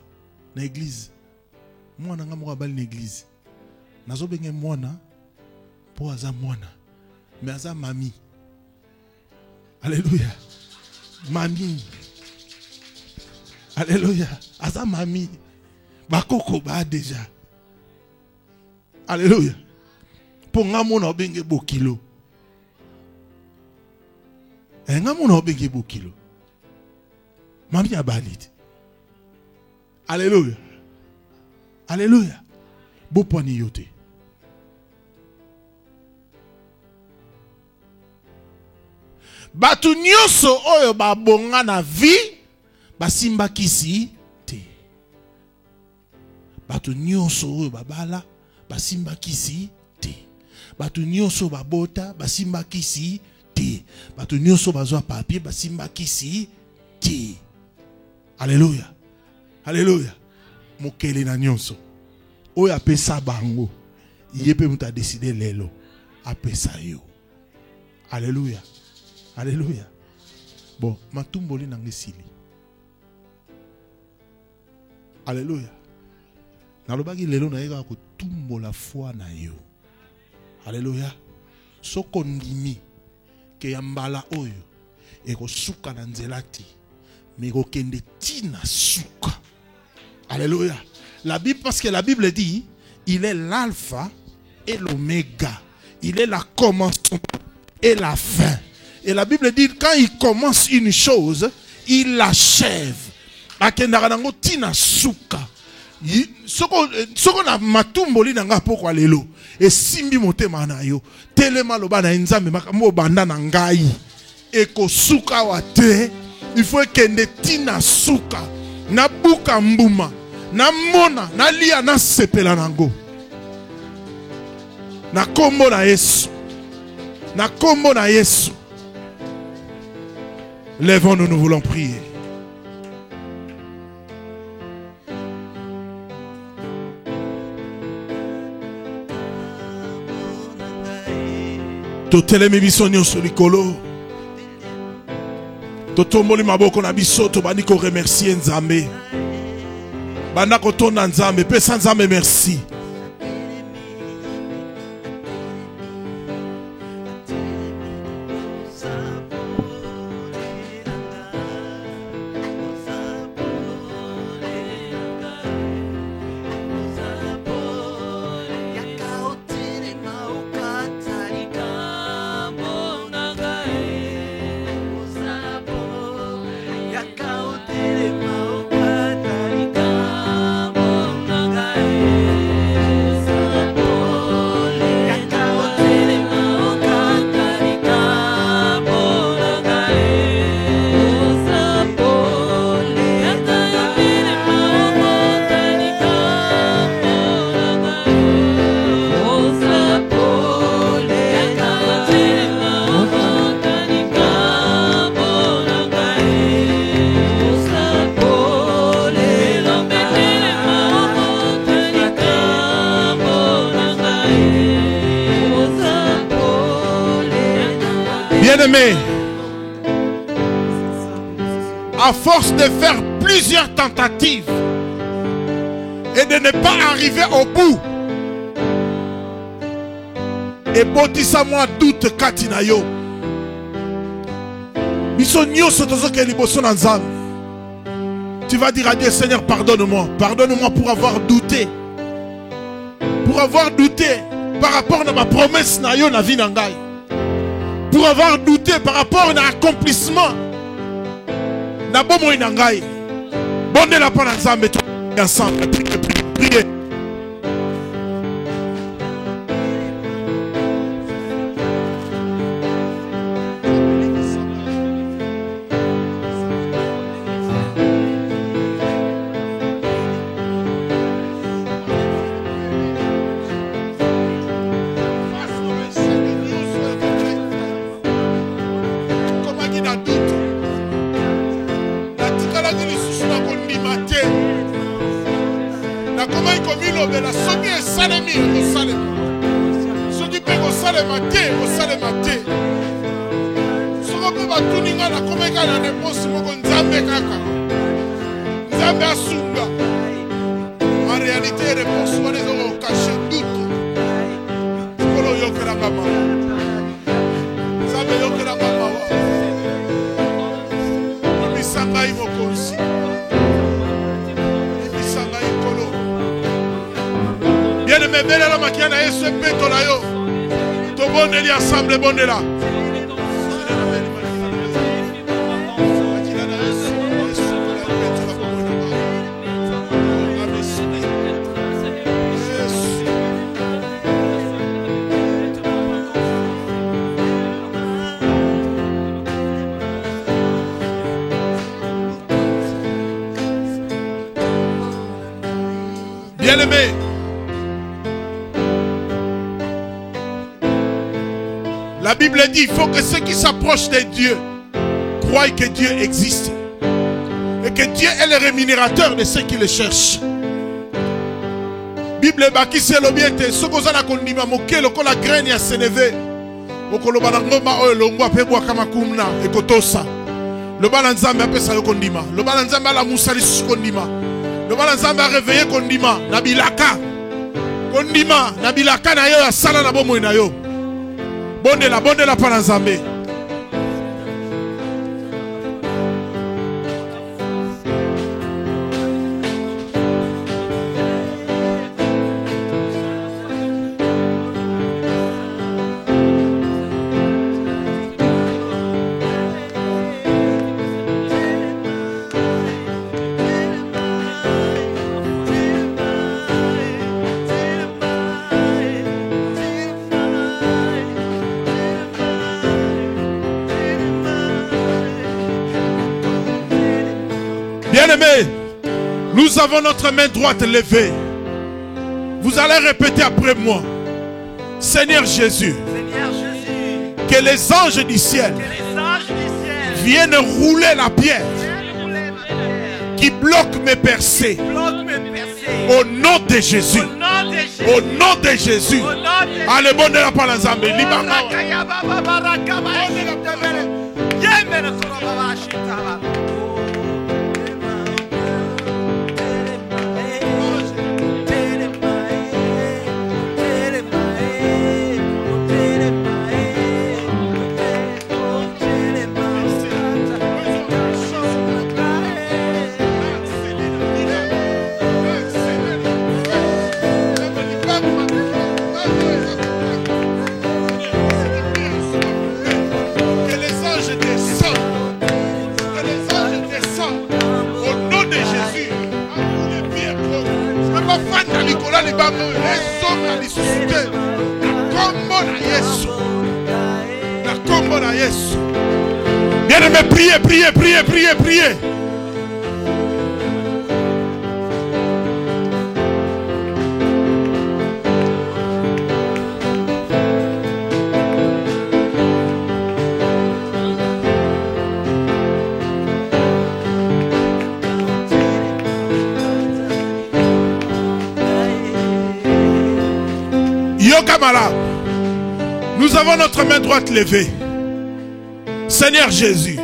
na église. Mwana nga mo bali na église. Nazo benge mwana po aza mwana. Mais aza mami. Alléluia. Mami. Alléluia. Aza mami. Bakoko ba déjà. Alléluia. Pour nga mona obenge bokilo. Nga mona obenge bokilo. Mami abalite. Alléluia. Alléluia. Bo poni yote. Batu nyoso oyo babonga na vie basimba kisi te. Batu nyoso oyo babala basimba kisi te. Batu nyoso babota basimba kisi te. Batu nyoso bazwa papier basimba kisi te. Alléluia. Alléluia. Mokele na nyoso oyo apesa bango yepe muta décider lelo apesa yo. Alléluia. Alléluia. Bon, matumboli nangesili. Alléluia. Nalobaki lelo na yeka ko tumbola foi na yo. Alléluia. Soko ndimi ke yambala oyo eko suka na nzelati meko kende tina suka. Alléluia. La Bible, parce que la Bible dit, il est l'alpha et l'oméga. Il est la commencement et la fin. Et la Bible dit, quand il commence une chose, il l'achève. Akendarango tina suka. Soko na matumboli nanga poko lelo. E simbi motema na yo. Telema loba na nzambe makambo banda na ngai. Eko suka wate. Il faut kende tina suka. Na buka mbuma. Na mona. Na lia na sepela nango. Na kombo na Yesu. Na kombo na Yesu. Lèvons-nous, nous voulons prier. Totelemi biso nyonso likolo. Totomboli maboko na biso to bandi ko remercier Nzambe. Banda ko tonda Nzambe, pesa Nzambe merci. Let Bien-aimé, à force de faire plusieurs tentatives et de ne pas arriver au bout, et botisa moi doute katina yo. Tu vas dire à Dieu, Seigneur, pardonne-moi. Pardonne-moi pour avoir douté. Pour avoir douté par rapport à ma promesse na yo na vie na ngai. Pour avoir douté par rapport à l'accomplissement na bomo na ngai. Bonne la parole ensemble ensemble. Priez. En réalité, réponse soit les euros cachés doute. Bien aimé, belle la maquiana et ce péto là yo. To bonne li ensemble bonne là. Bien-aimé, la Bible dit il faut que ceux qui s'approchent de Dieu croient que Dieu existe et que Dieu est le rémunérateur de ceux qui le cherchent. Bible baki c'est l'objet ce qu'on a connu moke le la graine ya s'élever au koloba ngoma o longwa pe bwa kama kumna ekotosa le balanzambe apesa yo kondima le balanzambe ala musali kondima le balanzambe a réveillé kondima na bilaka na yo ya sala na bomo na yo bonde la balanzambe. Bien-aimés, nous avons notre main droite levée. Vous allez répéter après moi. Seigneur Jésus, que les anges du ciel viennent rouler la pierre qui bloque mes percées. Au nom de Jésus. Au nom de Jésus. Allez, bonne la parole ensemble. Bien-aimé, priez. Yokamala, nous avons notre main droite levée. Seigneur Jésus,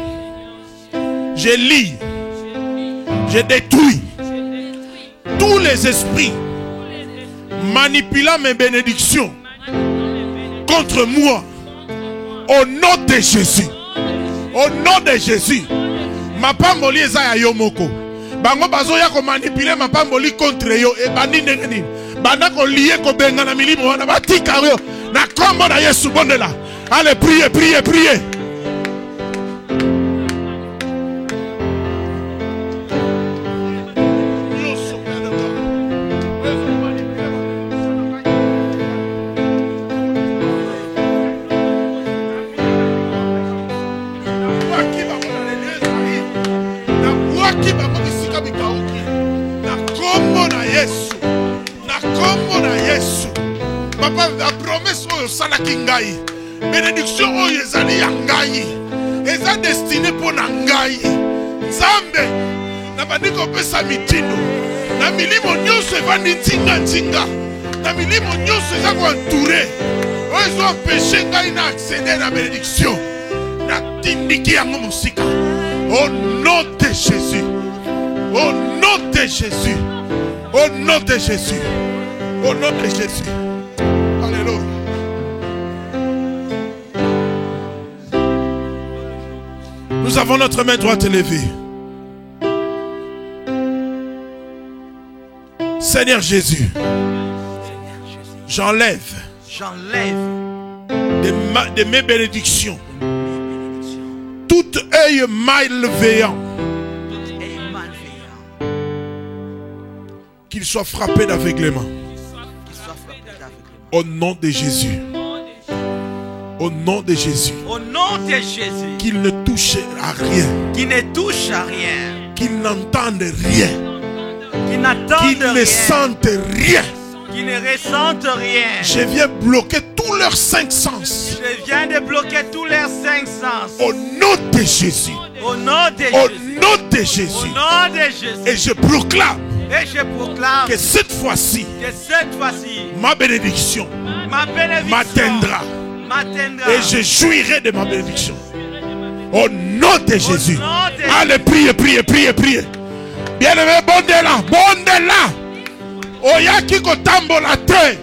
je lis, je détruis tous les esprits manipulant mes bénédictions contre moi. Au nom de Jésus. Au nom de Jésus. Ma pamboli eza ya yo moko. Bango bazo ya ko manipuler ma pamboli contre yo e bandi ndengeni. Banda ko lié ko benga na milimo wana batika yo na kombo na Yesu bondela. Allez, priez, priez, priez. Papa, la promesse au Salakingai, bénédiction au Yezali Yangai, eza destinée pour Nangai. Zambe, na bandiko pesa mitino, na milimo nyonso evandi ntinga ntinga, na milimo nyonso eza ko entouré, oyo empêché ngai na accéder na bénédiction, na tindiki yango musika. Au nom de Jésus, au nom de Jésus, au nom de Jésus, au nom de Jésus. Alléluia. Nous avons notre main droite élevée. Seigneur Jésus, j'enlève de mes bénédictions tout œil malveillant qu'il soit frappé d'aveuglement. Au nom de Jésus. Au nom de Jésus. Au nom de Jésus. Qu'il ne touche à rien. Qu'il ne touche à rien. Qu'il n'entende rien. Qu'il n'entende rien. Qu'il ne sente rien. Qu'il ne ressente rien. Je viens bloquer tous leurs 5 sens. Je viens de bloquer tous leurs 5 sens. Au nom de Jésus. Au nom de Jésus. Jésus. Au nom de Jésus. Au nom de Jésus. Et je proclame. Et je proclame que cette fois-ci, ma bénédiction m'atteindra. Et je jouirai de ma bénédiction. Au nom de Jésus. Allez, priez, priez, priez, priez. Bien-aimé, bondela, bondela. Oyaki ko tambola te.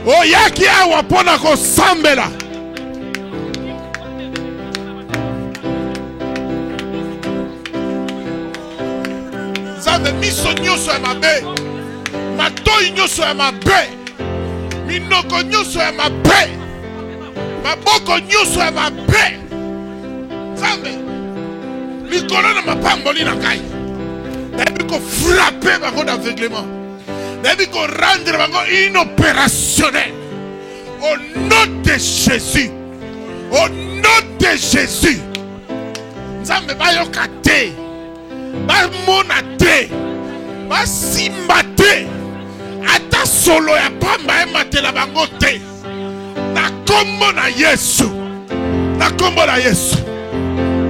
Oyaki awa pona ko sambela. Nzambe miso nyonso ya mabe, matoi nyonso ya mabe, minoko nyonso ya mabe, maboko nyonso ya mabe. Nzambe likolo na mapamboli na ngai, nayebi ko frapper bango d'aveuglement, nayebi ko rendre bango inopérationnel. Au nom de Jésus, au nom de Jésus. Nzambe bayoka te, bamona te, basimba te, ata solo ya pamba ematela bango te. Na kombo na Yesu, na kombo na Yesu,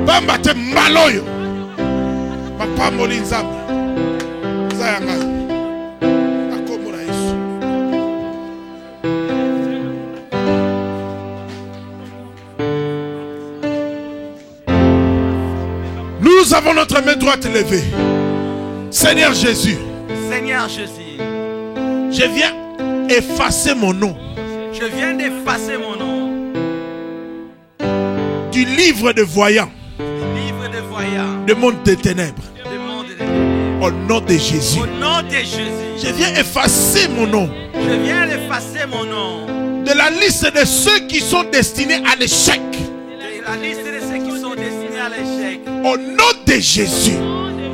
pamba te mbaloyo mapamboli Nzambe zayanga na kombo na Yesu. Nous avons notre main droite levée. Seigneur Jésus. Seigneur Jésus. Je viens effacer mon nom. Je viens d'effacer mon nom. Du livre de voyants. Du livre de voyants. Du monde des ténèbres. Du monde des ténèbres. Au nom de Jésus. Au nom de Jésus. Je viens effacer mon nom. Je viens d'effacer mon nom. De la liste de ceux qui sont destinés à l'échec. De la liste de ceux qui sont destinés à l'échec. Au nom de Jésus.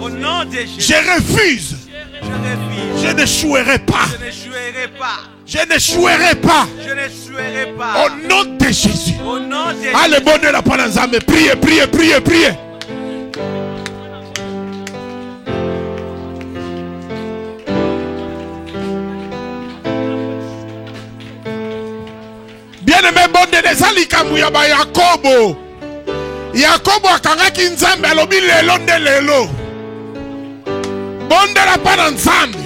Au nom de Jésus. Je refuse. Je refuse. Je n'échouerai pas. Je n'échouerai pas. Je n'échouerai pas. Je n'échouerai pas. Au nom de Jésus. Au nom de Jésus. Allez, bon de la panazame. Priez, priez, priez, priez. Bien-aimé, bon de Nezalika Mouyaba Yakobo. Yakobo akangaki Nzambe alobi lelo nde lelo. Bondela pa na Nzambe.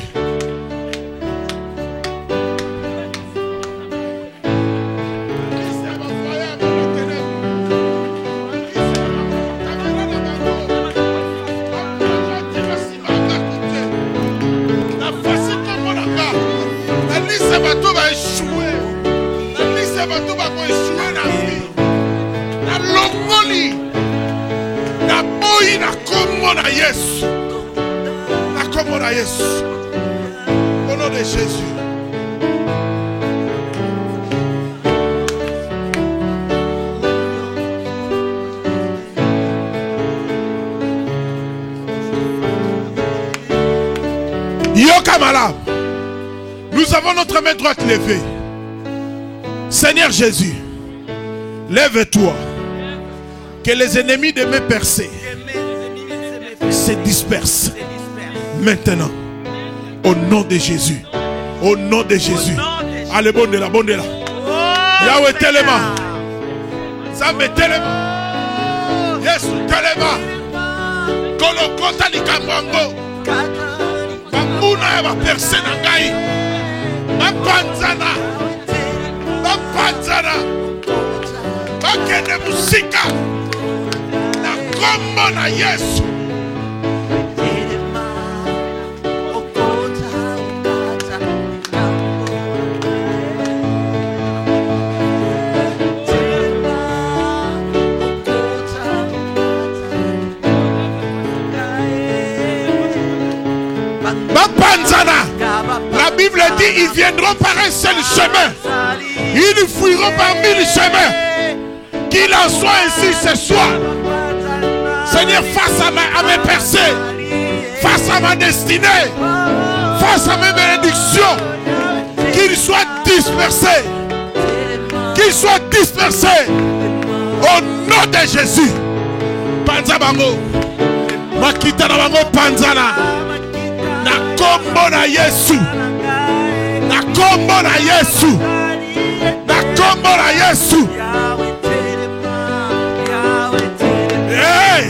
na Yesu. Na kombo na Yesu. Au nom de Jésus. Yokamala. Nous avons notre main droite levée. Seigneur Jésus, lève-toi. Que les ennemis de mes percées se dispersent. Maintenant. Au nom de Jésus. Au nom de Jésus. Allez, bondela, bondela. Yahweh telema. Zame telema. Yesu telema. Kolokota likamwango. Bambuna ya baperse na ngai. Mapanzana. Mapanzana. Bakende musika. Na kombo na Yesu. La Bible dit ils viendront par un seul chemin. Ils fuiront par 1000 chemins. Qu'il en soit ainsi ce soir. Seigneur, face à mes percées, face à ma destinée, face à mes bénédictions, qu'ils soient dispersés. Qu'ils soient dispersés. Au nom de Jésus. Panzabango. Makita na bango panzana. Na kombo na Yesu. Na kombo na Yesu. Na kombo na Yesu. Hey!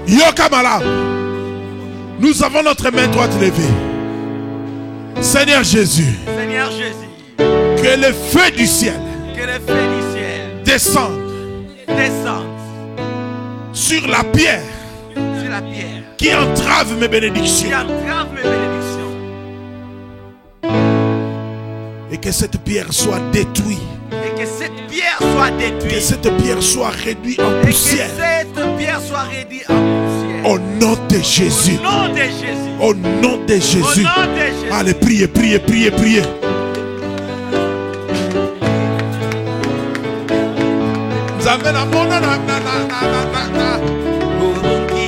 Yokamala. Nous avons notre main droite levée. Seigneur Jésus, Seigneur Jésus, que le feu du ciel, que le feu du ciel descende sur la pierre, qui entrave mes bénédictions. Et que cette pierre soit détruite. Et que cette pierre soit détruite. Que cette pierre soit réduite en poussière. Et que cette pierre soit réduite en poussière. Au nom de Jésus. Au nom de Jésus. Au nom de Jésus. Au nom de Jésus. Allez, priez, priez, priez, priez. Nous avons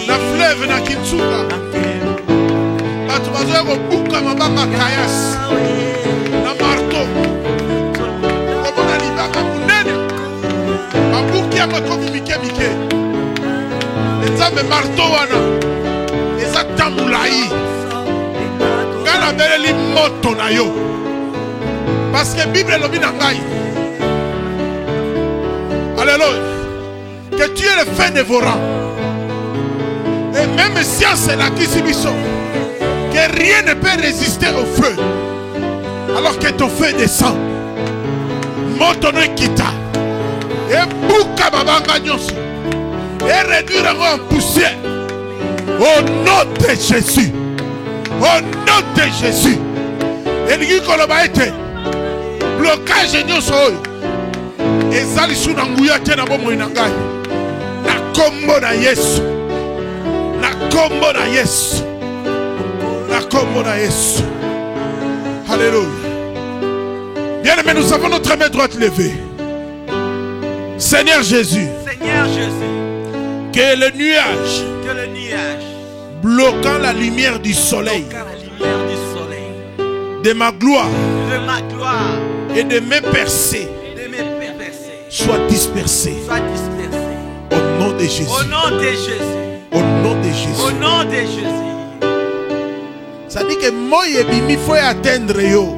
la fleuve na Kitsuka. Batu bazoya kobuka mabanga kayas. Na marto. Komona libaka munene. Babuki ya makomi mike mike. Nzambe marto wana. Eza tamulai. Ngana beleli moto na yo. Parce que Bible lobi na ngai. Alléluia. Que tu es le feu dévorant. Et même science est la kisibiso. Que rien ne peut résister au feu. Alors que ton feu descend. Motono kita. Et bouka babanga nyoso. Et réduire en poussière. Au nom de Jésus. Au nom de Jésus. Et l'iki koloba ete. Blocage nyoso. Et zali suna nguya tena bomo inangai. Na kombo na Yesu. Na kombo na Yesu. Na kombo na Yesu. Alléluia. Bien-aimés, nous avons notre main droite levée. Seigneur Jésus. Seigneur Jésus. Que le nuage bloquant la lumière du soleil, de ma gloire et de mes percées soit dispersé. Au nom de Jésus. Au nom de Jésus. Au nom de Jésus. Au nom de Jésus. Ça dit que moi et Bimi faut atteindre yo.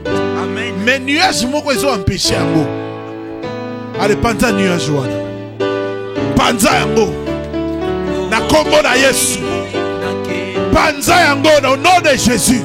Amen. Mais nuage moko ezo empêcher yango. Allez panza nuage wana. Panza yango. Na kombo na Yesu. Panza yango au nom de Jésus.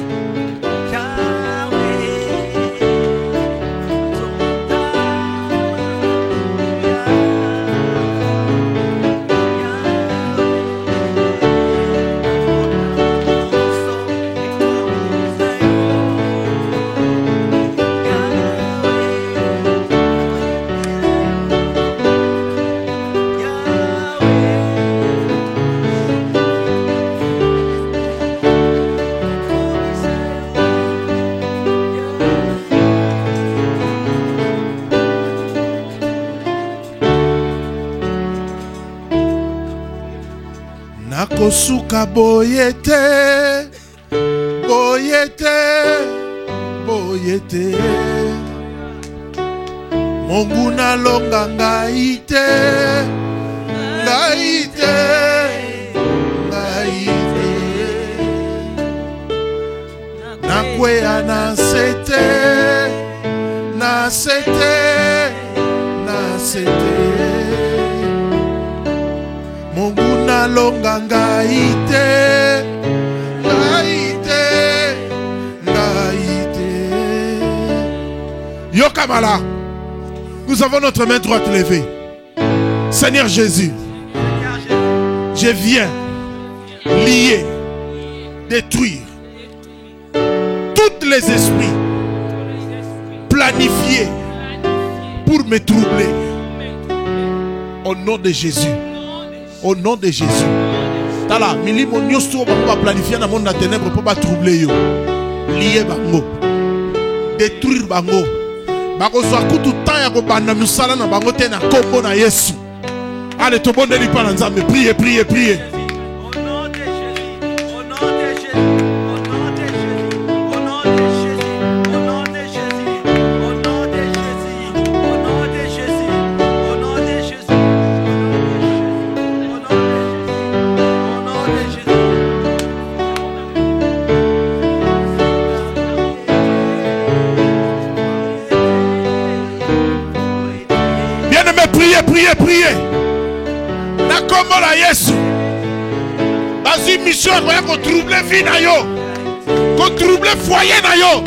Nakosuka boyete, boyete, boyete. Monguna longa ngaite, ngaite, ngaite. Nakwea nasete, nasete, nasete. Monguna longa ngaite, ngaite, ngaite. Yokamala, nous avons notre main droite levée. Seigneur Jésus, je viens lier, détruire tous les esprits planifiés pour me troubler. Au nom de Jésus. Au nom de Jésus. Tala, milimo nyosto ba planifier na monde na ténèbres pour pas troubler yo. Lier bango. Détruire bango. Bako so akutu temps ya ko banda musala na bango te na kombo na Yesu. Allez, tout le monde n'est pas dans Nzambe. Priez, priez, priez. Au nom de Jésus, au nom de Jésus, au nom de Jésus, au nom de Jésus, au nom de Jésus, au nom de Jésus, au nom de Jésus, au nom de Jésus, au nom de Jésus, Bien-aimé, priez, priez, priez. Comme la Yesu, vas-y mission qu'on trouble vie na yo, qu'on trouble foyer na yo,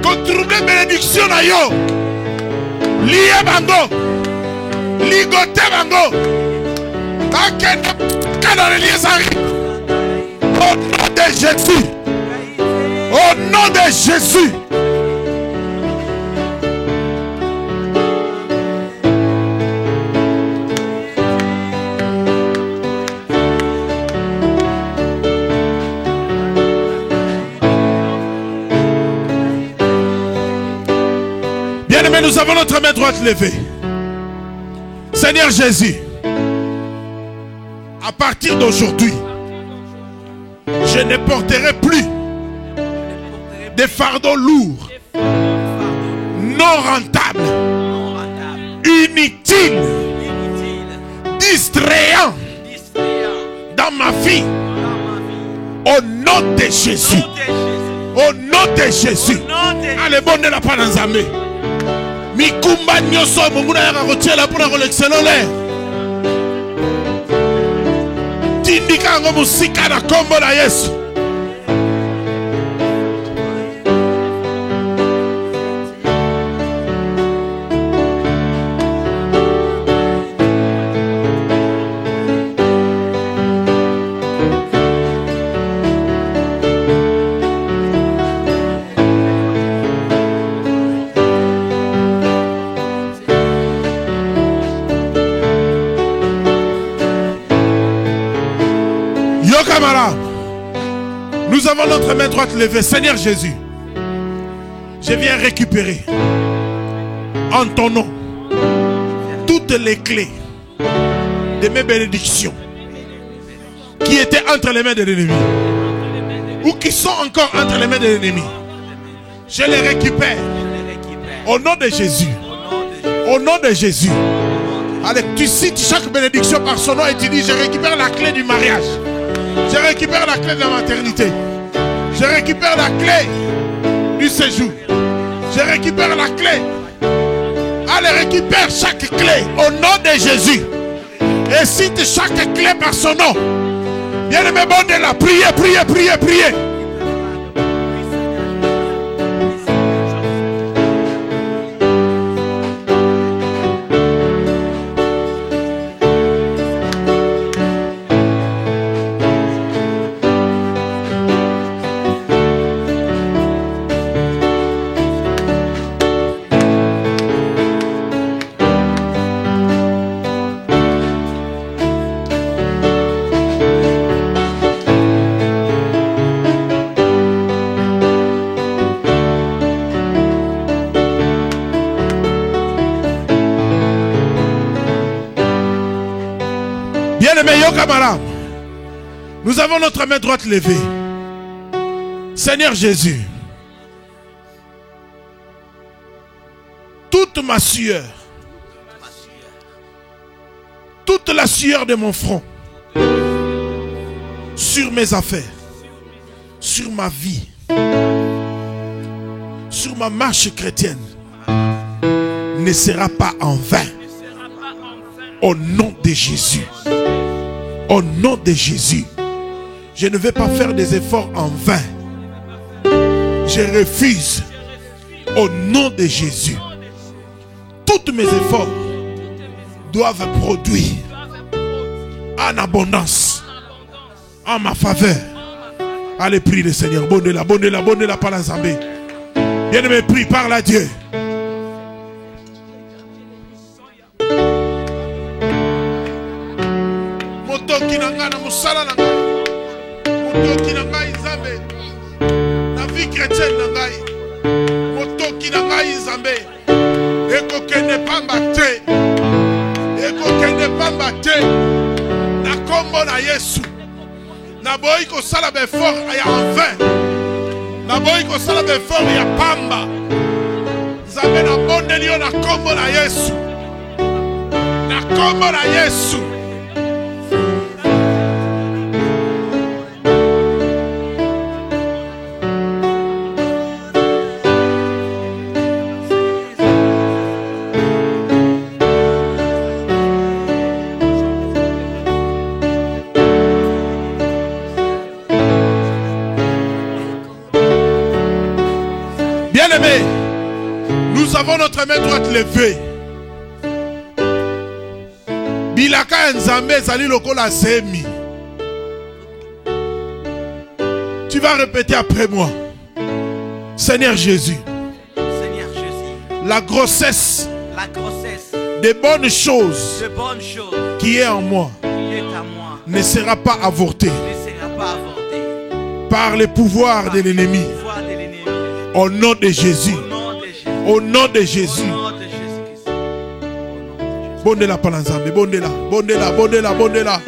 qu'on trouble bénédiction na yo, lié bango, ligoté bango, dans les liaisons. Au nom de Jésus, au nom de Jésus. Mais nous avons notre main droite levée. Seigneur Jésus, à partir d'aujourd'hui, je ne porterai plus des fardeaux lourds, non rentables, inutiles, distrayants dans ma vie. Au nom de Jésus. Au nom de Jésus. Allez, bonne la panazame. Mikumba nyoso munguna ya kakotiela puna kolexelole. Tindika ngo musika na kombo la Yesu. Camarades, nous avons notre main droite levée. Seigneur Jésus, je viens récupérer en ton nom toutes les clés de mes bénédictions qui étaient entre les mains de l'ennemi ou qui sont encore entre les mains de l'ennemi. Je les récupère au nom de Jésus. Au nom de Jésus. Allez, tu cites chaque bénédiction par son nom et tu dis: je récupère la clé du mariage. Je récupère la clé de la maternité. Je récupère la clé du séjour. Je récupère la clé. Allez, récupère chaque clé au nom de Jésus. Et cite chaque clé par son nom. Bien-aimé, bon de la prière, priez, priez, priez. Nous avons notre main droite levée. Seigneur Jésus, toute ma sueur, toute la sueur de mon front, sur mes affaires, sur ma vie, sur ma marche chrétienne, ne sera pas en vain. Au nom de Jésus. Au nom de Jésus. Je ne vais pas faire des efforts en vain. Je refuse. Au nom de Jésus. Tous mes efforts doivent produire en abondance, en ma faveur. Allez, prie le Seigneur. Bonne-la par la Zambé. Bien-aimé, prie, parle à Dieu. Motoki nanga na musala nanga. Motoki nanga Nzambe. Na vie chrétienne nanga. Motoki nanga Nzambe. Eko kende pamba te. Eko kende pamba te. Na kombo na Yesu. Na boyi ko sala be fort aya en vain. Na boyi ko sala be fort ya pamba. Nzambe na bonde liyo na kombo na Yesu. Na kombo na Yesu. Bien-aimés, nous avons notre main droite levée. Bilaka Nzambe zali lokola zemi. Tu vas répéter après moi. Seigneur Jésus. Seigneur Jésus. La grossesse des bonnes choses qui est en moi qui est à moi ne sera pas avortée ne sera pas avortée par les pouvoirs de l'ennemi. pouvoir de l'ennemi. Au nom de Jésus. Au nom de Jésus. Au nom de Jésus. Au nom de Jésus-Christ. Au nom de Jésus. Bondela palanzambe, bondela.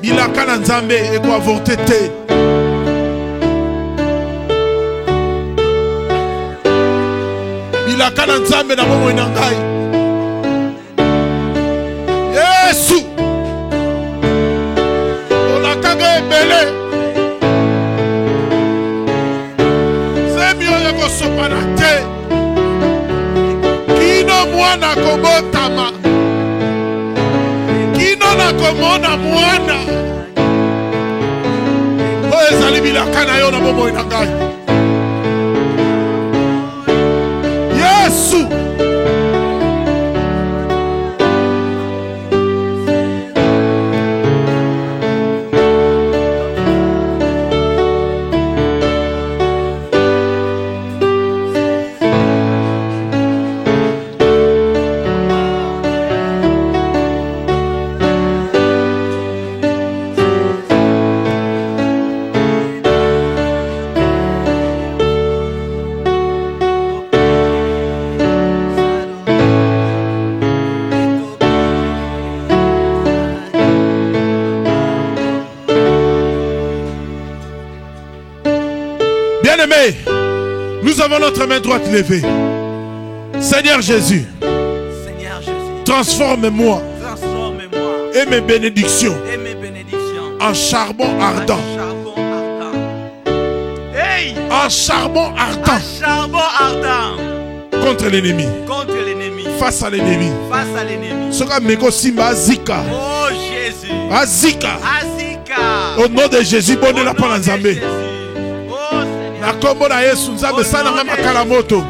Bilaka na Nzambe eko avorté te. Bilaka na Nzambe na bomo na ngai. Yesu. Olakanga ebele. Sopana te. Kino mwana kobotama. Kino na komona mwana. Oye ezali bilaka na yo na bomoi na ngai. Yesu. Bien-aimés, nous avons notre main droite levée. Seigneur Jésus, transforme-moi et mes bénédictions en charbon ardent. En charbon ardent contre l'ennemi. Face à l'ennemi. Soka meko simba azika. Oh Jésus. Azika. Au nom de Jésus, bonne la parole Nzambe. Na kombo na Yesu Nzambe sana nga makala moto.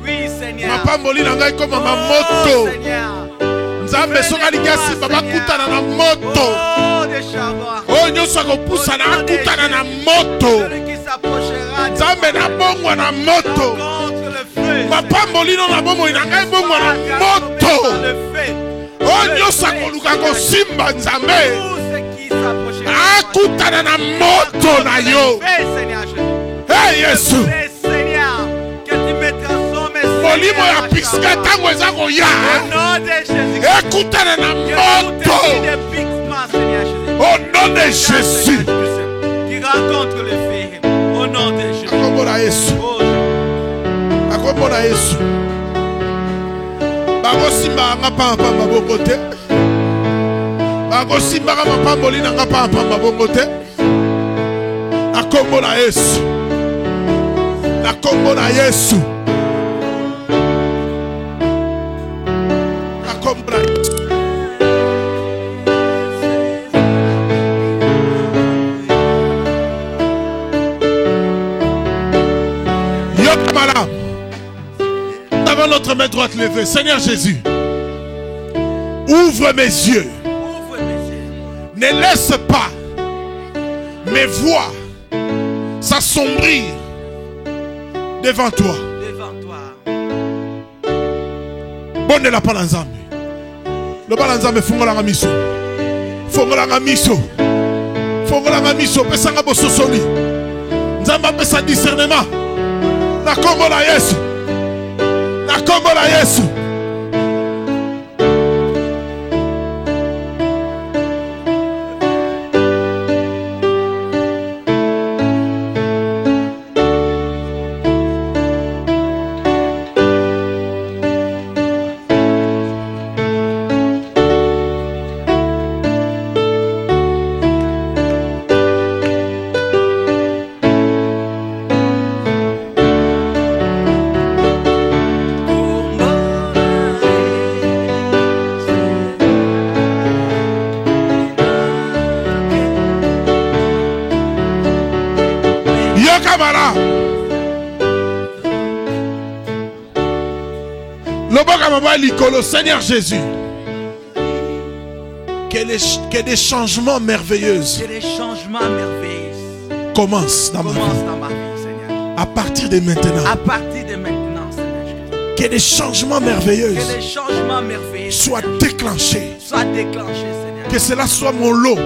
Oui Seigneur. Mapamboli na ngai koma ma moto. Nzambe soka ligasi baba kutana na moto. Oh nyoso kopusa na kutana na moto. Nzambe na bongwa na moto. Mapamboli na bomoi na ngai bongwa na moto. Oh nyoso koluka kosimba Nzambe. Akutana na moto na yo. Hey Yesu. Molimo ya piska tango eza koya. Ekutana na moto. Oh nom de Jésus. Qui rencontre les filles. Au nom de Jésus. Akombola Yesu. Oh, Akombola Yesu. Bakosimba nga pampa maboko te. Bakosimba nga mapamboli na nga pampa maboko te. Akombola Yesu. Akombola Yesu. Akombola Yesu. Yokamala. Avant notre main droite levée, Seigneur Jésus, ouvre mes yeux. ouvre mes yeux. Ne laisse pas mes voix s'assombrir devant toi. Devant toi. Bonne la palanzambe. Le palanzambe fongola miso. Fongola miso. Fongola miso. Pesanga bososoli. Nzamba pesa discernement. Na kombo la Yesu. Na kombo la Yesu. Yokamala. Loboka mama likolo, Seigneur Jésus. Que des changements merveilleux Que des changements merveilleux commencent dans ma vie. commencent dans ma vie, Seigneur. À partir de maintenant. À partir de maintenant, Seigneur. Que des changements merveilleux Que les changements merveilleux soient déclenchés. soient déclenchés, Seigneur. Que cela soit mon lot. Que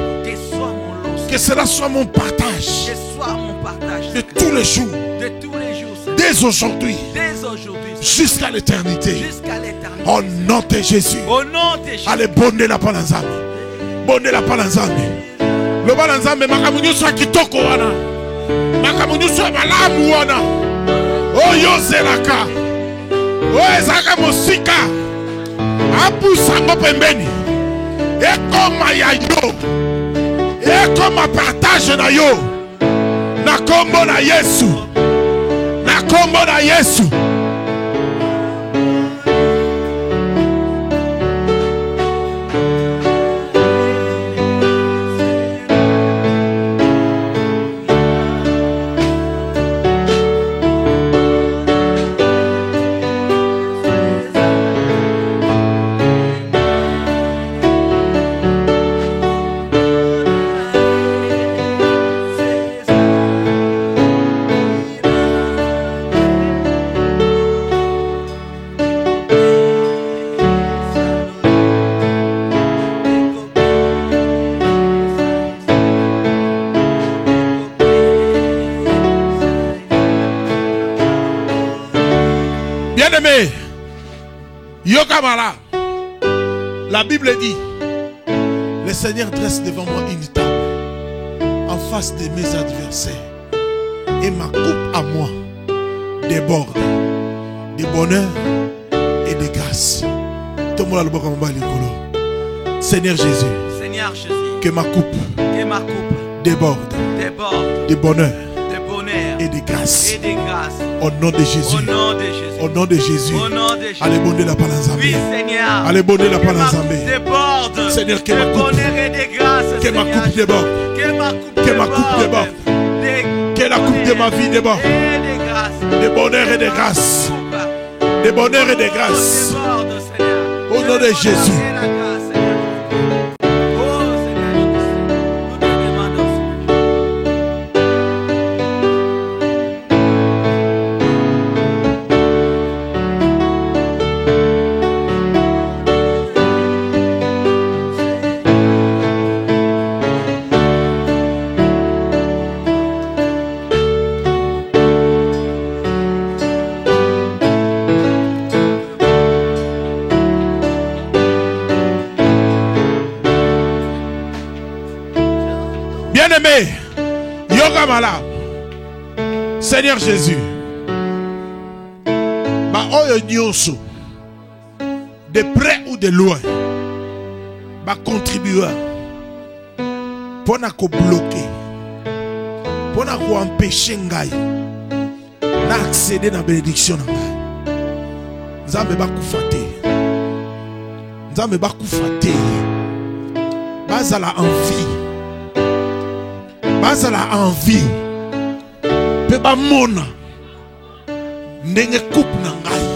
soit mon lot, Que cela soit mon partage que soit mon partage de tous les jours. de tous les jours, Seigneur. Dès aujourd'hui. Dès aujourd'hui, Seigneur. Jusqu'à l'éternité. Jusqu'à l'éternité. Au nom de Jésus. Au nom de Jésus. Allez, bonne la palanzambe. Bonne la palanzambe. Le balanzambe, makamunyu soit kitoko wana. Makamunyu soit malamu wana. Oh yozelaka. Oh ezaka mosika. Apusango pembeni. Ekoma ya yo. Ekoma partage na yo. Na kombo na Yesu. Na kombo na Yesu. Bien-aimé, Yokamala, la Bible dit, le Seigneur dresse devant moi une table en face de mes adversaires et ma coupe à moi déborde de bonheur et de grâce. Seigneur Jésus, Seigneur Jésus, que ma coupe que ma coupe déborde déborde de bonheur de bonheur et de grâce. et de grâce. Au nom de Jésus. Au nom de Jésus. Au nom de Jésus. Au nom de Jésus. Allez bonner la palanzambe. Oui, Seigneur. Allez bonner la Que ma coupe palanzambe. déborde. Seigneur, que de ma coupe- bonheur et de grâce. Que ma Seigneur. coupe déborde. Que ma coupe Que ma coupe déborde. Que la coupe de ma vie déborde. Et de grâce. De bonheur et de grâce. De bonheur et de grâce. Déborde, Seigneur. Au nom de Jésus. Et la grâce, Seigneur. Oh, Seigneur Jésus. Nous te demandons, Seigneur. Seigneur Jésus, de près ou de loin, contribuer pour nous bloquer, pour nous empêcher d'accéder à la bénédiction. Nzambe bakufate, Nzambe bakufate, bazala envie, pe ba mona, ndenge coupe na ngai,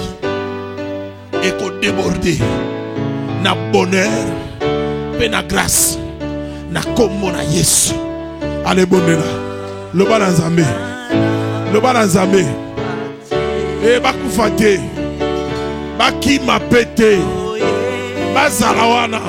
eko déborder, na bonheur, pe na grâce, na kombo na Yesu. Allez bonela, le bala Nzambe, e bakufate. Baki ma pété, bazalawana.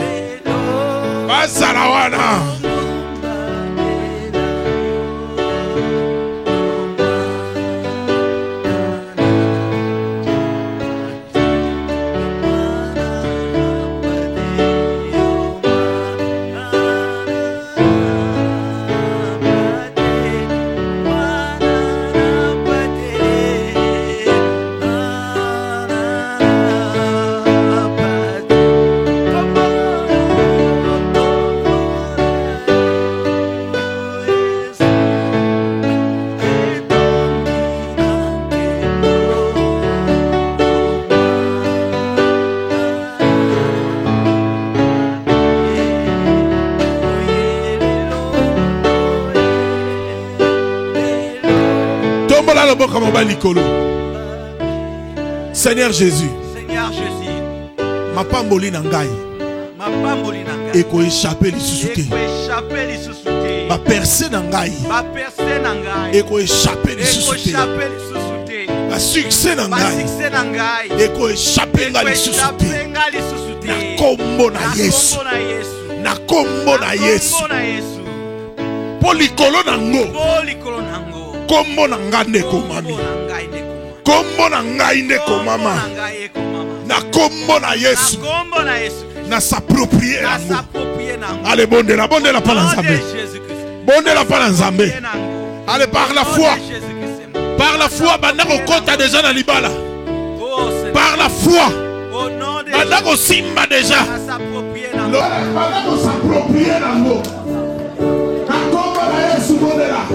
Seigneur Jésus, ma pamboli nangai, eko échappé li susute, ma percé nangai, eko échappé li susute, ma succès nangai, eko échappé li susute, na kombo na Yesu, na kombo na Yesu, polikolo nango, kombo na ngande komami. Kombo na ngai ndeko mama. Na kombo na Yesu. Na s'approprier nango. Allez bondela pa na Nzambe. Bondela pa na Nzambe. Allez par la foi. Par la foi bandako kota déjà na libala. Par la foi. Bandako simba déjà. Bandako s'approprier nango. Na kombo na Yesu bondela.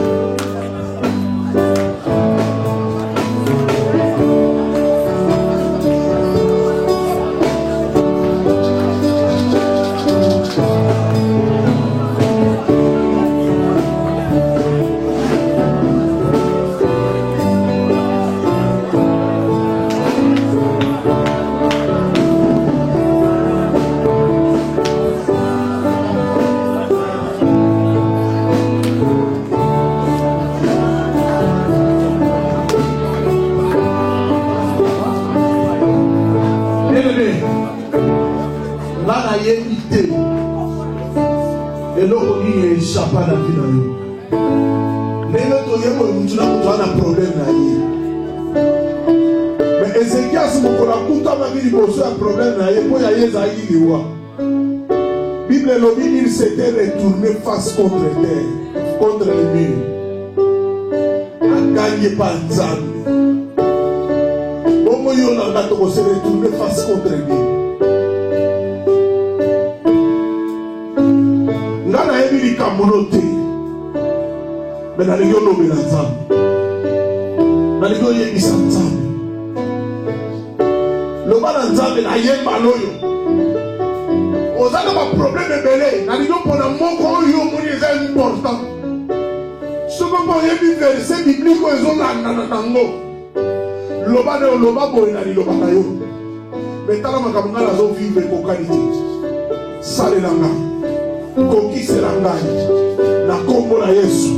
Pas la vie dans nous. Les autres, on a un problème là. Mais Ézéchias, mon collègue, il a un problème là. Bible il s'était retourné face contre terre, contre le mur. A gagné par Nzambe. Bon, on a se retourné face contre le mur. Kamonote, mais dans les gens nommés Nzambe, dans les gens yebisa Nzambe, le bas Nzambe na yemba loyo. Ozana ma problème belé, dans les gens pour un mot qu'on y est important. Ce qu'on peut yebi verset biblique ils ont la nanango. Le bas boy na lo batayo, mais tala makamanga la zo vivre pour qualité. Sale langa. Koki selangai na kombo na Yesu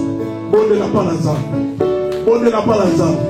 bonde la pa na Nzambe bonde la pa na Nzambe.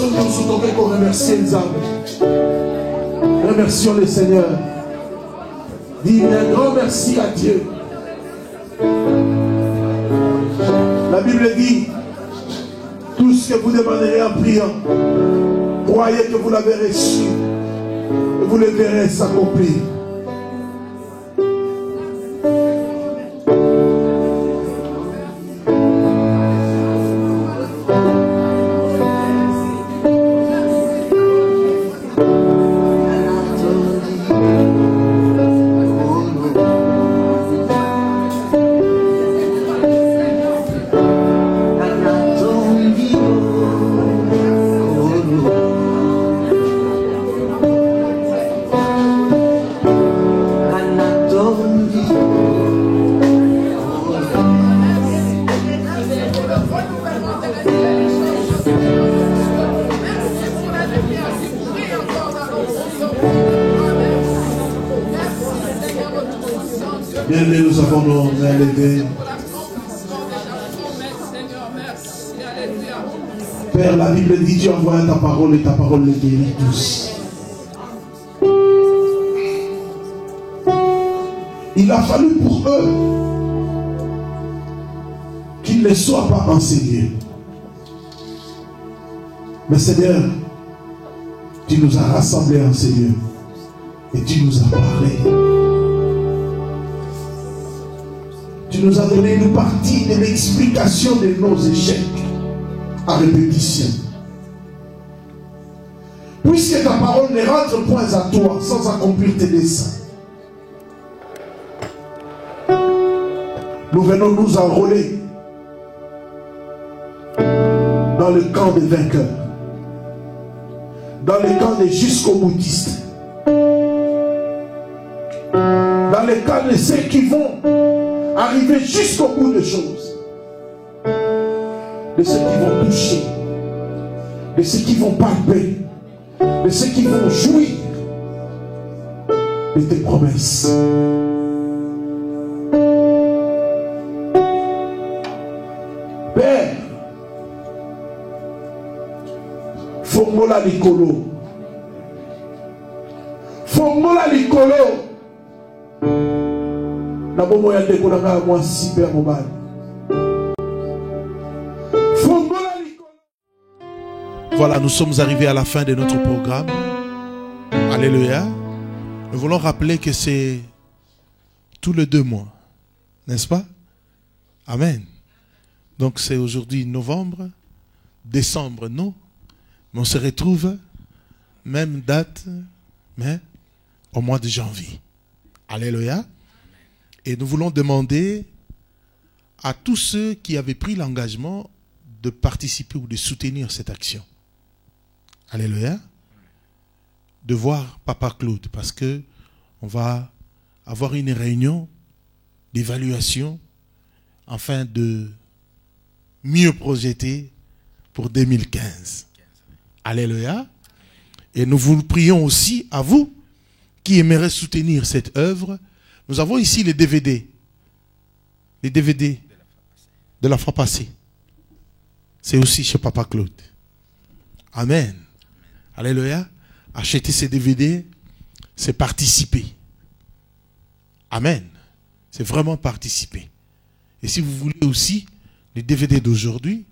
Personne ne nous aurait qu'on remercie les âmes. Remercions le Seigneur. Dis un grand merci à Dieu. La Bible dit, tout ce que vous demanderez en priant, croyez que vous l'avez reçu et vous le verrez s'accomplir. Bien-aimés, nous avons nos mains levées. Père, la Bible dit, tu envoies ta parole et ta parole les guérit tous. Il a fallu pour eux qu'ils ne soient pas enseignés. Mais Seigneur, tu nous as rassemblés en Seigneur et tu nous as parlé. Tu nous as donné une partie de l'explication de nos échecs à répétition. Puisque ta parole ne rentre point à toi sans accomplir tes desseins, nous venons nous enrôler dans le camp des vainqueurs, dans le camp des jusqu'au-boutistes, dans le camp de ceux qui vont arriver jusqu'au bout des choses, de ceux qui vont toucher, de ceux qui vont palper, de ceux qui vont jouir de tes promesses. Père, Fongola Nicolo, Fongola Nicolo, la bomo ya ndeko na nga moi super mobile. Voilà, nous sommes arrivés à la fin de notre programme. Alléluia. Nous voulons rappeler que c'est tous les 2 mois, n'est-ce pas? Amen. Donc c'est aujourd'hui novembre, décembre, non. Mais on se retrouve, même date, mais au mois de janvier. Alléluia. Et nous voulons demander à tous ceux qui avaient pris l'engagement de participer ou de soutenir cette action. Alléluia. De voir Papa Claude, parce que on va avoir une réunion d'évaluation afin de mieux projeter pour 2015. Alléluia. Et nous vous prions aussi à vous qui aimeraient soutenir cette œuvre. Nous avons ici les DVD. Les DVD de la fois passée. C'est aussi chez Papa Claude. Amen. Alléluia. Acheter ces DVD, c'est participer. Amen. C'est vraiment participer. Et si vous voulez aussi les DVD d'aujourd'hui,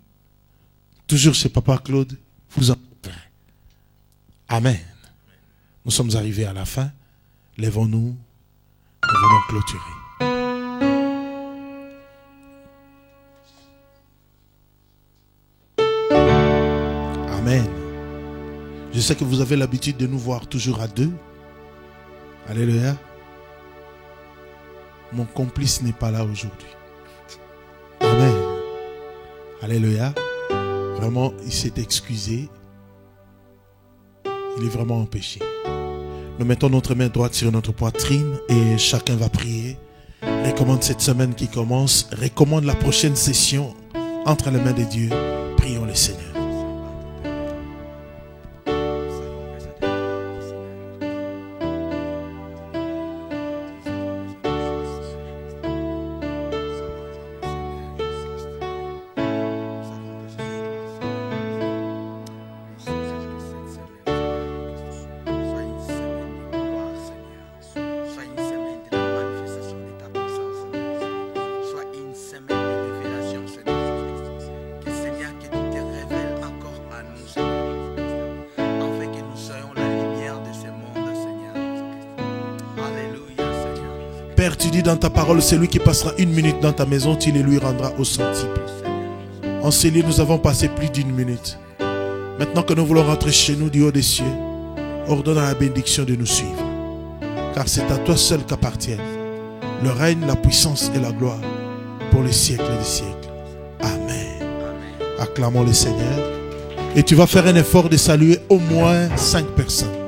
toujours chez Papa Claude, vous en avez. Amen. Nous sommes arrivés à la fin. Lèvons-nous. Nous voulons clôturer. Amen. Je sais que vous avez l'habitude de nous voir toujours à 2. Alléluia. Mon complice n'est pas là aujourd'hui. Amen. Alléluia. Vraiment, il s'est excusé. Il est vraiment empêché. Nous mettons notre main droite sur notre poitrine et chacun va prier. Recommande cette semaine qui commence. Recommande la prochaine session entre les mains de Dieu. Prions le Seigneur. tu dis dans ta parole, celui qui passera 1 minute dans ta maison, tu les lui rendras au centuple. En ces lieux, nous avons passé plus d'1 minute. Maintenant que nous voulons rentrer chez nous du haut des cieux, ordonne à la bénédiction de nous suivre. Car c'est à toi seul qu'appartiennent le règne, la puissance et la gloire pour les siècles des siècles. Amen. Acclamons le Seigneur. Et tu vas faire un effort de saluer au moins 5 personnes.